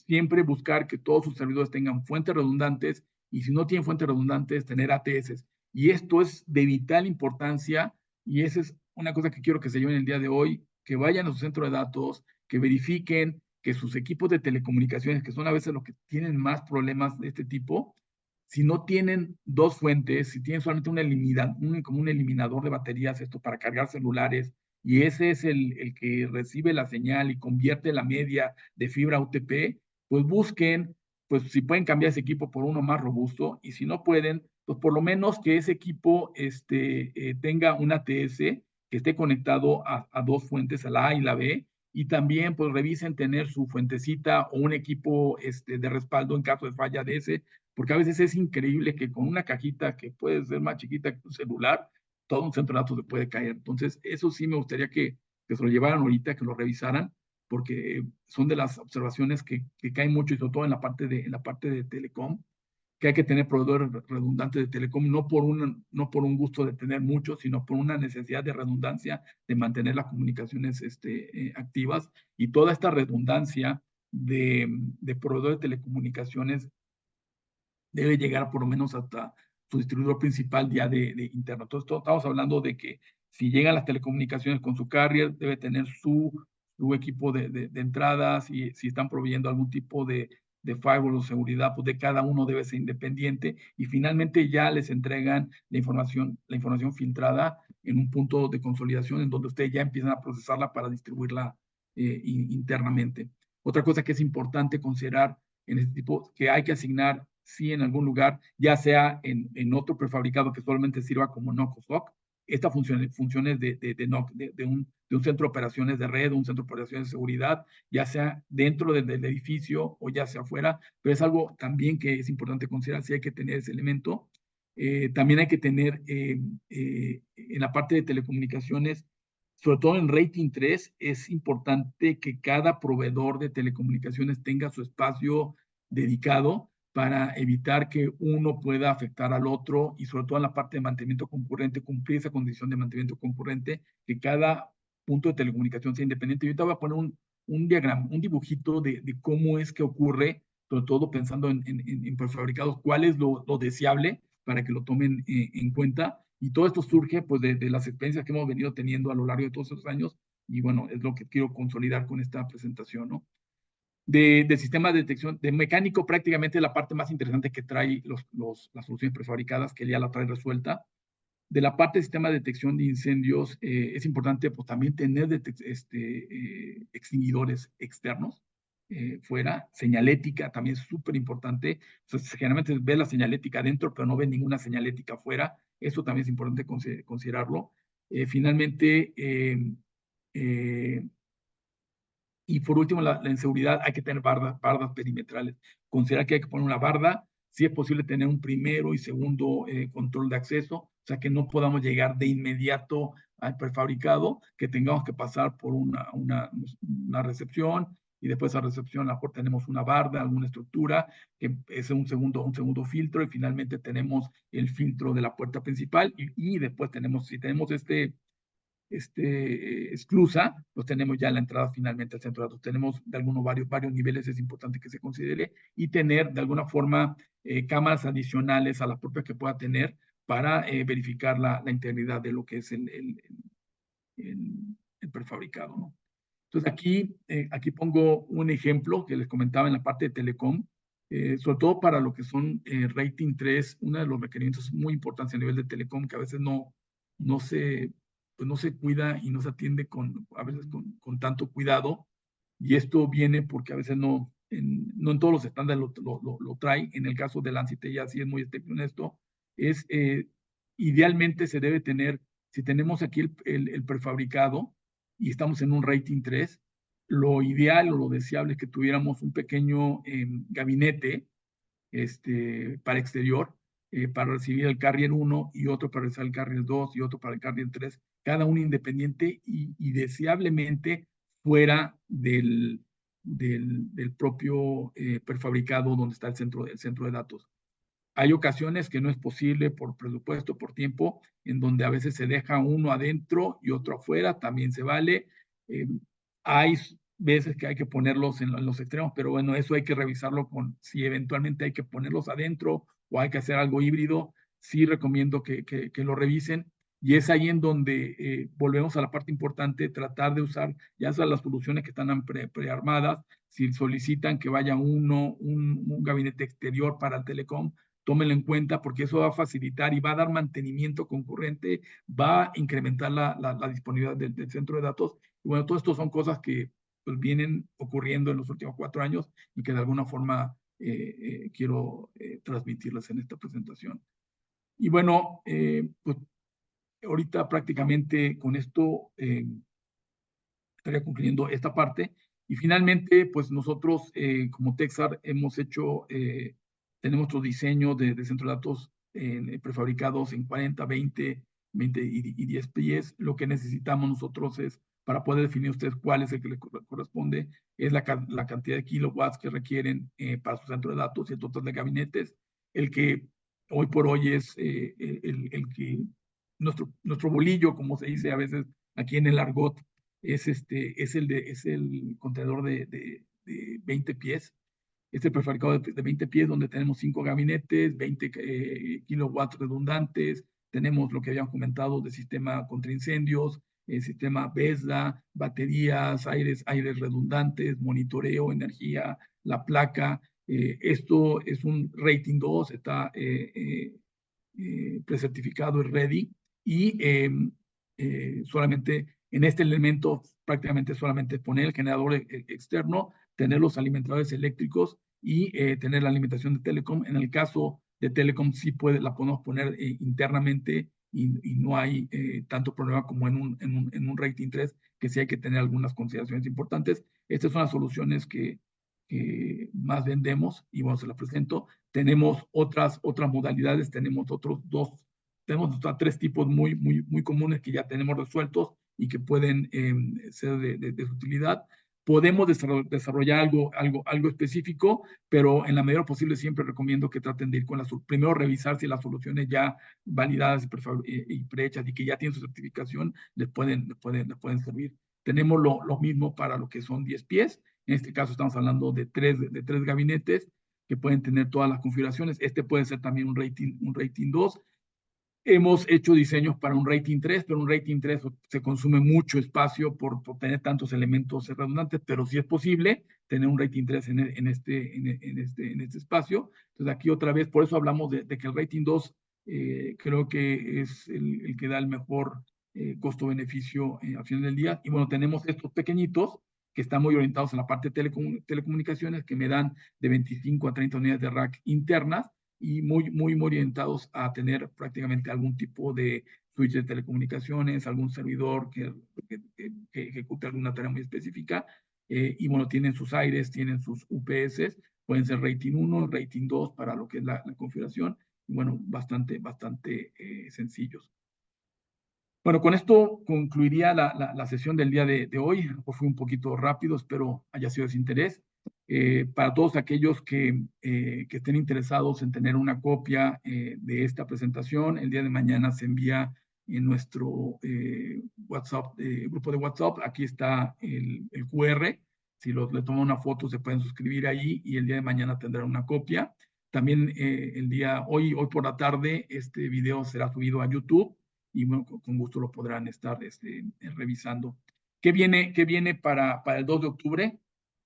siempre buscar que todos sus servidores tengan fuentes redundantes y si no tienen fuentes redundantes, tener ATS. Y esto es de vital importancia y esa es una cosa que quiero que se lleven el día de hoy, que vayan a su centro de datos, que verifiquen que sus equipos de telecomunicaciones, que son a veces los que tienen más problemas de este tipo, si no tienen dos fuentes, si tienen solamente como un eliminador de baterías, esto para cargar celulares, y ese es el que recibe la señal y convierte la media de fibra UTP, pues busquen, pues si pueden cambiar ese equipo por uno más robusto, y si no pueden, pues por lo menos que ese equipo tenga un ATS que esté conectado a dos fuentes, a la A y la B, y también pues revisen tener su fuentecita o un equipo de respaldo en caso de falla de ese, porque a veces es increíble que con una cajita que puede ser más chiquita que un celular, todo un centro de datos se puede caer. Entonces, eso sí me gustaría que se lo llevaran ahorita, que lo revisaran, porque son de las observaciones que caen mucho, y sobre todo en la parte de telecom, que hay que tener proveedores redundantes de telecom, no por un gusto de tener muchos, sino por una necesidad de redundancia, de mantener las comunicaciones activas. Y toda esta redundancia de proveedores de telecomunicaciones debe llegar por lo menos hasta su distribuidor principal ya de interno. Entonces, estamos hablando de que si llegan las telecomunicaciones con su carrier, debe tener su equipo de entradas y si están proveyendo algún tipo de firewall o seguridad, pues de cada uno debe ser independiente y finalmente ya les entregan la información filtrada en un punto de consolidación en donde ustedes ya empiezan a procesarla para distribuirla internamente. Otra cosa que es importante considerar en este tipo, que hay que asignar, sí, en algún lugar, ya sea en otro prefabricado que solamente sirva como NOC o SOC, estas funciones NOC, de un centro de operaciones de red, un centro de operaciones de seguridad, ya sea dentro del edificio o ya sea afuera, pero es algo también que es importante considerar, si hay que tener ese elemento. También hay que tener en la parte de telecomunicaciones, sobre todo en rating 3, es importante que cada proveedor de telecomunicaciones tenga su espacio dedicado para evitar que uno pueda afectar al otro y sobre todo en la parte de mantenimiento concurrente, cumplir esa condición de mantenimiento concurrente, que cada punto de telecomunicación sea independiente. Yo ahorita voy a poner un diagrama, un dibujito de cómo es que ocurre, sobre todo pensando en prefabricados, cuál es lo deseable para que lo tomen en cuenta. Y todo esto surge pues de las experiencias que hemos venido teniendo a lo largo de todos esos años y bueno, es lo que quiero consolidar con esta presentación, ¿no? De sistema de detección, de mecánico, prácticamente la parte más interesante que trae las soluciones prefabricadas, que ya la trae resuelta. De la parte de sistema de detección de incendios, es importante pues, también tener extinguidores externos fuera, señalética también es súper importante. O sea, generalmente ve la señalética adentro, pero no ve ninguna señalética afuera. Eso también es importante considerarlo. Finalmente, y por último, en seguridad hay que tener bardas perimetrales. Considerar que hay que poner una barda, si es posible tener un primero y segundo control de acceso, o sea que no podamos llegar de inmediato al prefabricado, que tengamos que pasar por una recepción y después de esa recepción a lo mejor tenemos una barda, alguna estructura, que es un segundo filtro y finalmente tenemos el filtro de la puerta principal y después si tenemos esclusa, pues tenemos ya la entrada finalmente al centro de datos. Tenemos de algunos varios niveles, es importante que se considere, y tener de alguna forma cámaras adicionales a las propias que pueda tener para verificar la integridad de lo que es el prefabricado, ¿no? Entonces aquí pongo un ejemplo que les comentaba en la parte de telecom, sobre todo para lo que son rating 3, uno de los requerimientos muy importantes a nivel de telecom que a veces no se, pues no se cuida y no se atiende a veces con tanto cuidado. Y esto viene porque a veces no en todos los estándares lo trae. En el caso del ANSI ya sí es muy estricto en esto. Idealmente se debe tener, si tenemos aquí el prefabricado y estamos en un rating 3, lo ideal o lo deseable es que tuviéramos un pequeño gabinete para exterior, para recibir el Carrier 1 y otro para recibir el Carrier 2 y otro para el Carrier 3, cada uno independiente y deseablemente fuera del propio prefabricado donde está el centro de datos. Hay ocasiones que no es posible por presupuesto, por tiempo, en donde a veces se deja uno adentro y otro afuera, también se vale. Eh, hay veces que hay que ponerlos en los extremos, pero bueno, eso hay que revisarlo si eventualmente hay que ponerlos adentro o hay que hacer algo híbrido. Sí recomiendo que lo revisen. Y es ahí en donde volvemos a la parte importante, tratar de usar ya sea las soluciones que están prearmadas, si solicitan que vaya un gabinete exterior para el telecom, tómenlo en cuenta porque eso va a facilitar y va a dar mantenimiento concurrente, va a incrementar la disponibilidad del centro de datos. Y bueno, todo esto son cosas que pues, vienen ocurriendo en los últimos 4 años y que de alguna forma quiero transmitirles en esta presentación. Y bueno, pues ahorita prácticamente con esto estaría concluyendo esta parte. Y finalmente, pues nosotros como Texar hemos hecho, tenemos nuestro diseño de centro de datos prefabricados en 40, 20 y 10 pies. Lo que necesitamos nosotros es, para poder definir ustedes cuál es el que les corresponde, es la cantidad de kilowatts que requieren para su centro de datos y el total de gabinetes. El que hoy por hoy es el que nuestro bolillo, como se dice a veces aquí en el argot, es el contenedor de 20 pies. Este prefabricado de 20 pies, donde tenemos 5 gabinetes, 20 kilowatts redundantes, tenemos lo que habían comentado de sistema contra incendios, sistema BESDA, baterías, aires redundantes, monitoreo, energía, la placa. Esto es un rating 2, está precertificado y ready. Y solamente en este elemento prácticamente solamente poner el generador externo, tener los alimentadores eléctricos y tener la alimentación de telecom. En el caso de telecom sí la podemos poner internamente y no hay tanto problema como en un rating 3, que sí hay que tener algunas consideraciones importantes. Estas son las soluciones que más vendemos y bueno, se las presento. Tenemos otras modalidades, tenemos tenemos 3 tipos muy comunes que ya tenemos resueltos y que pueden ser de utilidad. Podemos desarrollar algo específico, pero en la medida posible siempre recomiendo que traten de ir primero revisar si las soluciones ya validadas y prehechas y que ya tienen su certificación les pueden servir. Tenemos lo mismo para lo que son 10 pies. En este caso estamos hablando de tres gabinetes que pueden tener todas las configuraciones. Este puede ser también un rating 2. Hemos hecho diseños para un rating 3, pero un rating 3 se consume mucho espacio por tener tantos elementos redundantes, pero sí es posible tener un rating 3 en este espacio. Entonces aquí otra vez, por eso hablamos de que el rating 2 creo que es el que da el mejor costo-beneficio al final del día. Y bueno, tenemos estos pequeñitos que están muy orientados en la parte de telecomunicaciones, que me dan de 25 a 30 unidades de rack internas y muy orientados a tener prácticamente algún tipo de switch de telecomunicaciones, algún servidor que ejecute alguna tarea muy específica. Y bueno, tienen sus aires, tienen sus UPS, pueden ser rating 1, rating 2 para lo que es la configuración. Y bueno, bastante sencillos. Bueno, con esto concluiría la sesión del día de hoy. Fue un poquito rápido, espero haya sido de su interés. Para todos aquellos que estén interesados en tener una copia de esta presentación, el día de mañana se envía en nuestro WhatsApp, grupo de WhatsApp. Aquí está el QR. Si le toman una foto, se pueden suscribir ahí y el día de mañana tendrán una copia. También hoy por la tarde, este video será subido a YouTube y bueno, con gusto lo podrán estar revisando. qué viene para el 2 de octubre?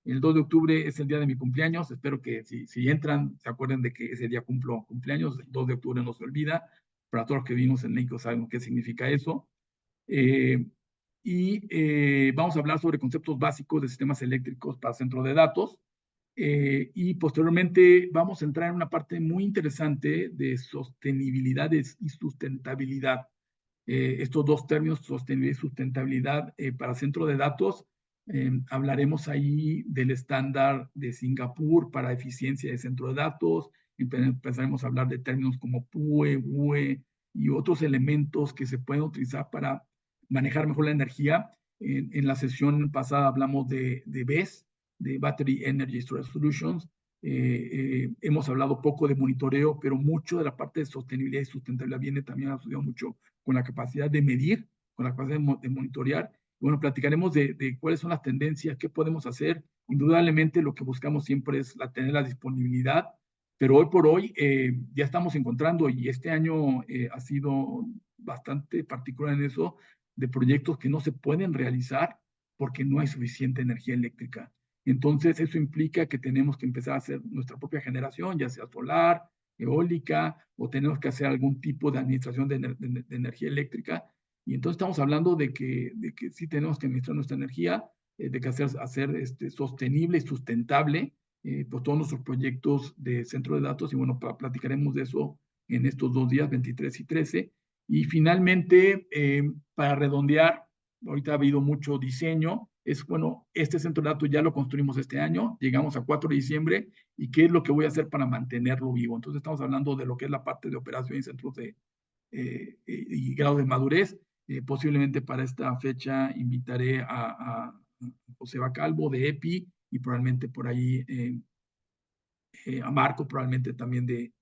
El 2 de octubre es el día de mi cumpleaños. Espero que si entran, se acuerden de que ese día cumplo cumpleaños. El 2 de octubre no se olvida. Para todos los que vivimos en México saben qué significa eso. Eh, Vamos a hablar sobre conceptos básicos de sistemas eléctricos para centro de datos. Y posteriormente vamos a entrar en una parte muy interesante de sostenibilidad y sustentabilidad. Estos dos términos, sostenibilidad y sustentabilidad para centro de datos, hablaremos ahí del estándar de Singapur para eficiencia de centro de datos, empezaremos a hablar de términos como PUE, WUE y otros elementos que se pueden utilizar para manejar mejor la energía. En la sesión pasada hablamos de BESS, de Battery Energy Storage Solutions. Hemos hablado poco de monitoreo, pero mucho de la parte de sostenibilidad y sustentabilidad viene también asociado mucho con la capacidad de medir, con la capacidad de monitorear. Bueno, platicaremos de cuáles son las tendencias, qué podemos hacer. Indudablemente lo que buscamos siempre es tener la disponibilidad, pero hoy por hoy ya estamos encontrando, y este año ha sido bastante particular en eso, de proyectos que no se pueden realizar porque no hay suficiente energía eléctrica. Entonces, eso implica que tenemos que empezar a hacer nuestra propia generación, ya sea solar, eólica, o tenemos que hacer algún tipo de administración de energía eléctrica. Y entonces estamos hablando de que sí tenemos que administrar nuestra energía, de que hacer sostenible y sustentable pues todos nuestros proyectos de centro de datos. Y bueno, platicaremos de eso en estos 2 días, 23 y 13. Y finalmente, para redondear, ahorita ha habido mucho diseño, es bueno, este centro de datos ya lo construimos este año, llegamos a 4 de diciembre, y qué es lo que voy a hacer para mantenerlo vivo. Entonces estamos hablando de lo que es la parte de operación y centros y grado de madurez. Posiblemente para esta fecha invitaré a José Bacalvo de EPI, y probablemente por ahí a Marco, probablemente también de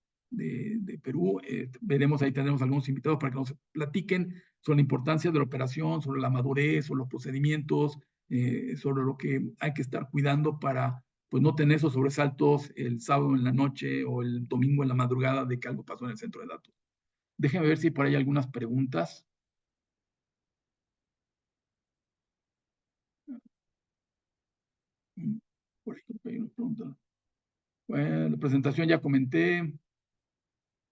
Perú. Veremos, ahí tenemos algunos invitados para que nos platiquen sobre la importancia de la operación, sobre la madurez, sobre los procedimientos, sobre lo que hay que estar cuidando para pues no tener esos sobresaltos el sábado en la noche o el domingo en la madrugada de que algo pasó en el centro de datos. Déjenme ver si por ahí hay algunas preguntas. Por ejemplo, hay una pregunta. Bueno, la presentación ya comenté.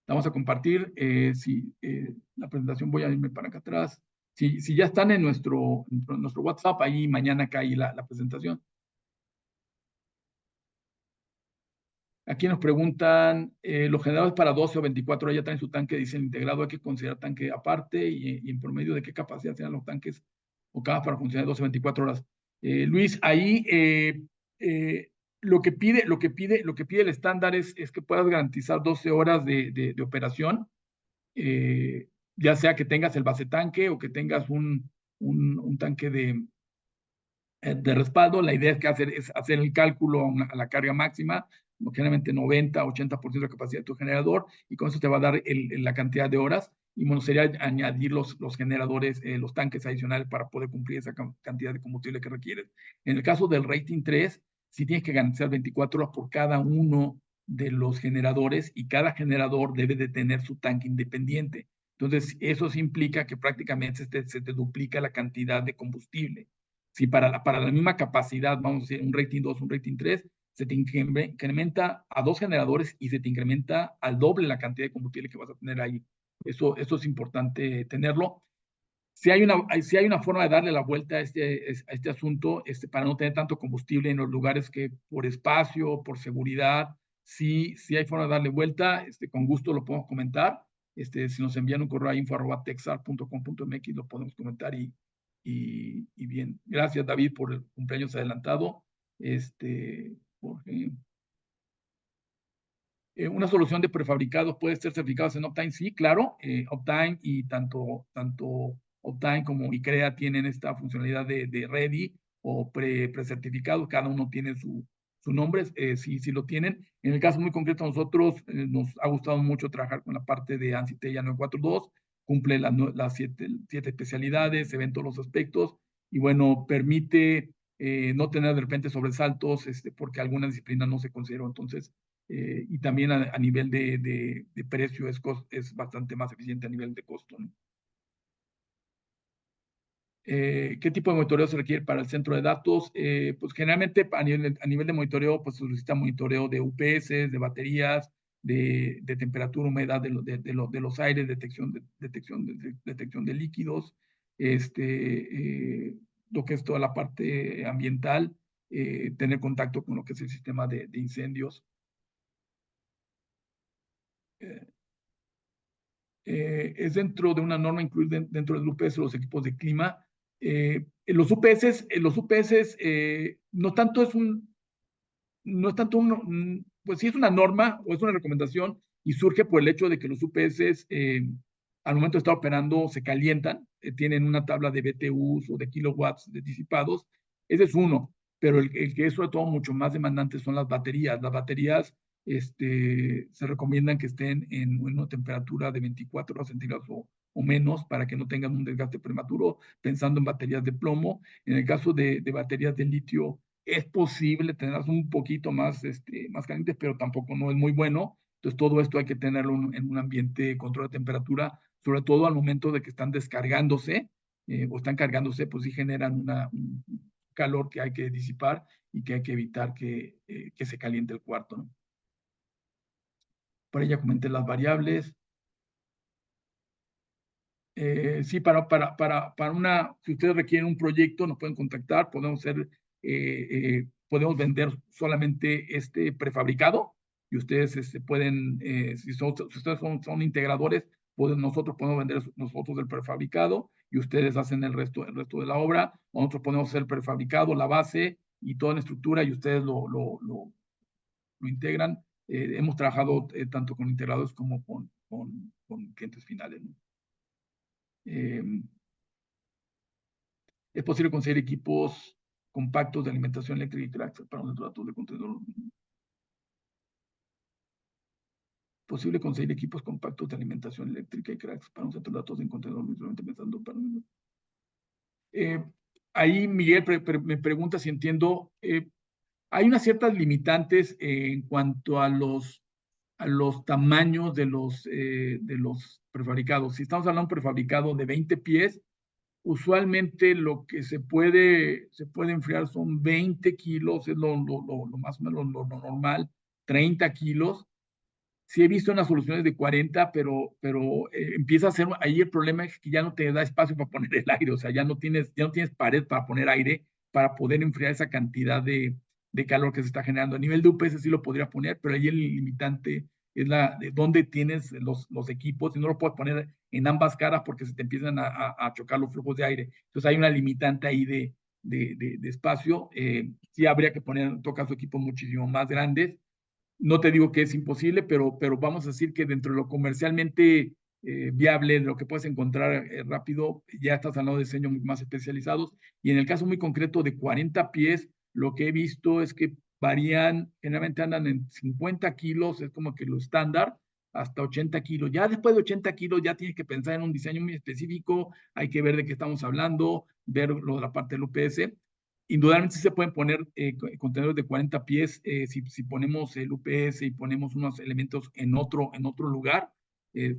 La vamos a compartir. Si la presentación, voy a irme para acá atrás. Si ya están en nuestro WhatsApp, ahí mañana cae la presentación. Aquí nos preguntan, los generadores para 12 o 24 horas ya traen su tanque de diésel integrado, hay que considerar tanque aparte, y en promedio de qué capacidad tienen los tanques o cada para funcionar 12 o 24 horas. Luis, ahí lo que pide el estándar es que puedas garantizar 12 horas de operación, ya sea que tengas el base tanque o que tengas un tanque de respaldo. La idea es hacer el cálculo a la carga máxima, generalmente 90-80% de capacidad de tu generador, y con eso te va a dar la cantidad de horas. Y bueno, sería añadir los generadores, los tanques adicionales para poder cumplir esa cantidad de combustible que requieres. En el caso del rating 3, sí tienes que garantizar 24 horas por cada uno de los generadores, y cada generador debe de tener su tanque independiente. Entonces, eso sí implica que prácticamente se te duplica la cantidad de combustible. Si para la misma capacidad, vamos a decir, un rating 2, un rating 3, se te incrementa a 2 generadores y se te incrementa al doble la cantidad de combustible que vas a tener ahí. Eso es importante tenerlo. Si hay una forma de darle la vuelta a este asunto, para no tener tanto combustible en los lugares, que por espacio, por seguridad, sí hay forma de darle vuelta. Con gusto lo podemos comentar. Si nos envían un correo a info@texar.com.mx, lo podemos comentar. Y bien, gracias David por el cumpleaños adelantado. Jorge. Una solución de prefabricados puede ser certificados en Optime, sí, claro. Optime, y tanto Optime como ICREA tienen esta funcionalidad de ready o precertificado. Cada uno tiene su nombre, sí lo tienen. En el caso muy concreto, a nosotros nos ha gustado mucho trabajar con la parte de ANSI TEIA 942, cumple las siete especialidades, se ven todos los aspectos, y bueno, permite no tener de repente sobresaltos, porque alguna disciplina no se consideró. Entonces, y también a nivel de precio es bastante más eficiente a nivel de costo, ¿no? ¿Qué tipo de monitoreo se requiere para el centro de datos? Pues generalmente a nivel de monitoreo, pues se solicita monitoreo de UPS, de baterías, de temperatura, humedad de los aires, detección de líquidos, lo que es toda la parte ambiental, tener contacto con lo que es el sistema de incendios. Eh, es dentro de una norma incluir dentro del UPS los equipos de clima. Los UPS no tanto es no es tanto pues sí es una norma o es una recomendación y surge por el hecho de que los UPS al momento de estar operando se calientan, tienen una tabla de BTUs o de kilowatts de disipados. Ese es uno, pero el que es sobre todo mucho más demandante son las baterías. Las baterías se recomiendan que estén en una temperatura de 24 grados centígrados o menos para que no tengan un desgaste prematuro, pensando en baterías de plomo. En el caso de baterías de litio, es posible tenerlas un poquito más, más calientes, pero tampoco no es muy bueno. Entonces, todo esto hay que tenerlo en un ambiente de control de temperatura, sobre todo al momento de que están descargándose o están cargándose, pues sí generan un calor que hay que disipar y que hay que evitar que se caliente el cuarto, ¿no? Por ahí ya comenté las variables. Sí, si ustedes requieren un proyecto, nos pueden contactar, podemos vender solamente este prefabricado y ustedes pueden, si ustedes son integradores, nosotros podemos vender nosotros el prefabricado y ustedes hacen el resto de la obra, o nosotros podemos hacer el prefabricado, la base y toda la estructura y ustedes lo integran. Hemos trabajado tanto con integradores como con clientes finales, ¿no? Eh, Es posible conseguir equipos compactos de alimentación eléctrica y cracks para un centro de datos de contenedor. Posible conseguir equipos compactos de alimentación eléctrica y cracks para un centro de datos en contenedor, literalmente pensando para... Eh, ahí Miguel me pregunta si entiendo, hay unas ciertas limitantes en cuanto a los tamaños de los prefabricados. Si estamos hablando de un prefabricado de 20 pies, usualmente lo que se puede enfriar son 20 kilos, es lo más o menos lo normal, 30 kilos. Sí he visto unas soluciones de 40, pero empieza a ser, ahí el problema es que ya no te da espacio para poner el aire, o sea, ya no tienes pared para poner aire para poder enfriar esa cantidad de calor que se está generando. A nivel de UPS sí lo podría poner, pero ahí el limitante es de dónde tienes los equipos y no lo puedes poner en ambas caras porque se te empiezan a chocar los flujos de aire. Entonces hay una limitante ahí de espacio. Sí habría que poner, en todo caso, equipos muchísimo más grandes. No te digo que es imposible, pero vamos a decir que dentro de lo comercialmente viable, lo que puedes encontrar rápido, ya estás hablando de diseños más especializados. Y en el caso muy concreto de 40 pies, lo que he visto es que varían, generalmente andan en 50 kilos, es como que lo estándar, hasta 80 kilos. Ya después de 80 kilos ya tienes que pensar en un diseño muy específico, hay que ver de qué estamos hablando, ver lo de la parte del UPS. Indudablemente sí se pueden poner contenedores de 40 pies si ponemos el UPS y ponemos unos elementos en otro lugar.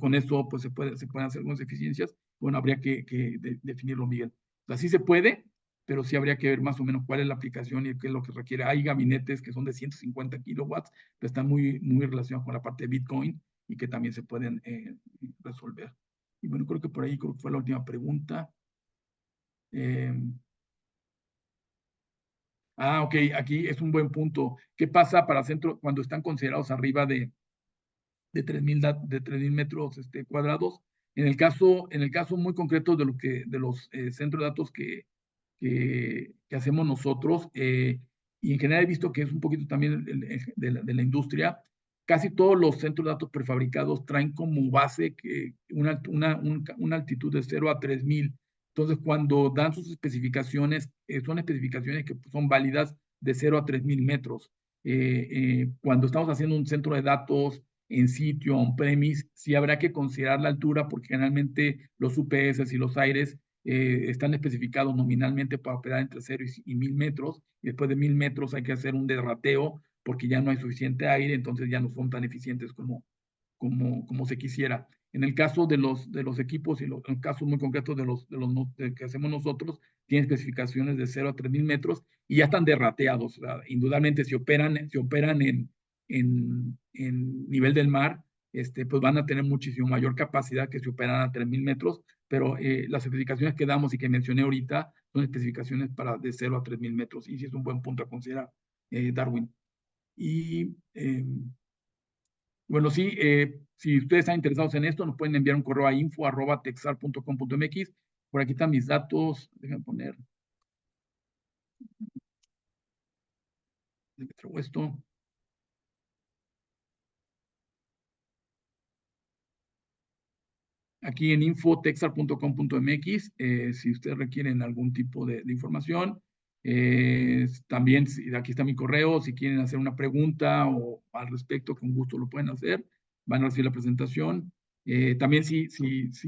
Con eso pues se pueden hacer algunas eficiencias. Bueno, habría que definirlo, Miguel. O sea, sí se puede, pero sí habría que ver más o menos cuál es la aplicación y qué es lo que requiere. Hay gabinetes que son de 150 kilowatts, que están muy relacionados con la parte de Bitcoin y que también se pueden resolver. Y bueno, creo que fue la última pregunta. Eh, ok, aquí es un buen punto. ¿Qué pasa para centros cuando están considerados arriba de 3,000 metros cuadrados? En el caso muy concreto de los centros de datos que hacemos nosotros, y en general he visto que es un poquito también de la industria, casi todos los centros de datos prefabricados traen como base una altitud de 0 a 3,000. Entonces, cuando dan sus especificaciones, son especificaciones que son válidas de 0 a 3,000 metros. Cuando estamos haciendo un centro de datos en sitio, on-premise, sí habrá que considerar la altura porque generalmente los UPS y los aires están especificados nominalmente para operar entre 0 y 1,000 metros, y después de 1,000 metros hay que hacer un derrateo porque ya no hay suficiente aire, entonces ya no son tan eficientes como se quisiera. En el caso de los equipos y en el caso muy concreto de que hacemos nosotros, tienen especificaciones de 0 a 3,000 metros y ya están derrateados. O sea, indudablemente, si operan en nivel del mar, pues van a tener muchísimo mayor capacidad que si operan a 3,000 metros, pero las especificaciones que damos y que mencioné ahorita son especificaciones de 0 a 3,000 metros, y sí es un buen punto a considerar, Darwin. Y bueno, sí, si ustedes están interesados en esto, nos pueden enviar un correo a info@texar.com.mx. Por aquí están mis datos. Déjenme poner. Déjenme traigo esto. Aquí en info.texar.com.mx, si ustedes requieren algún tipo de información. También aquí está mi correo, si quieren hacer una pregunta o al respecto, con gusto lo pueden hacer. Van a recibir la presentación. También si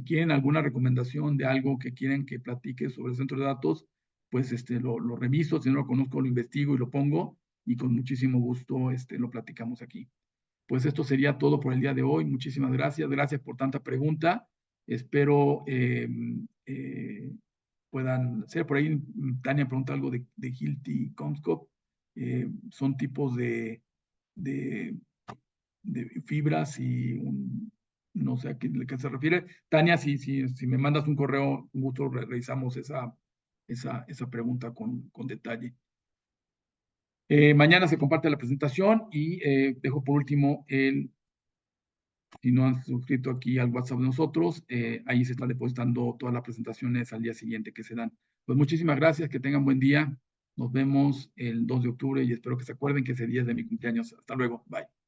quieren alguna recomendación de algo que quieren que platique sobre el centro de datos, pues lo reviso. Si no lo conozco, lo investigo y lo pongo, y con muchísimo gusto lo platicamos aquí. Pues esto sería todo por el día de hoy. Muchísimas gracias. Gracias por tanta pregunta. Espero eh, puedan ser. Por ahí Tania pregunta algo de Hilti Comscope. Son tipos de, de fibras y no sé a qué se refiere. Tania, si me mandas un correo, con gusto revisamos esa pregunta con detalle. Mañana se comparte la presentación y dejo por último si no han suscrito aquí al WhatsApp de nosotros, ahí se están depositando todas las presentaciones al día siguiente que se dan. Pues muchísimas gracias, que tengan buen día. Nos vemos el 2 de octubre y espero que se acuerden que ese día es de mi cumpleaños. Hasta luego. Bye.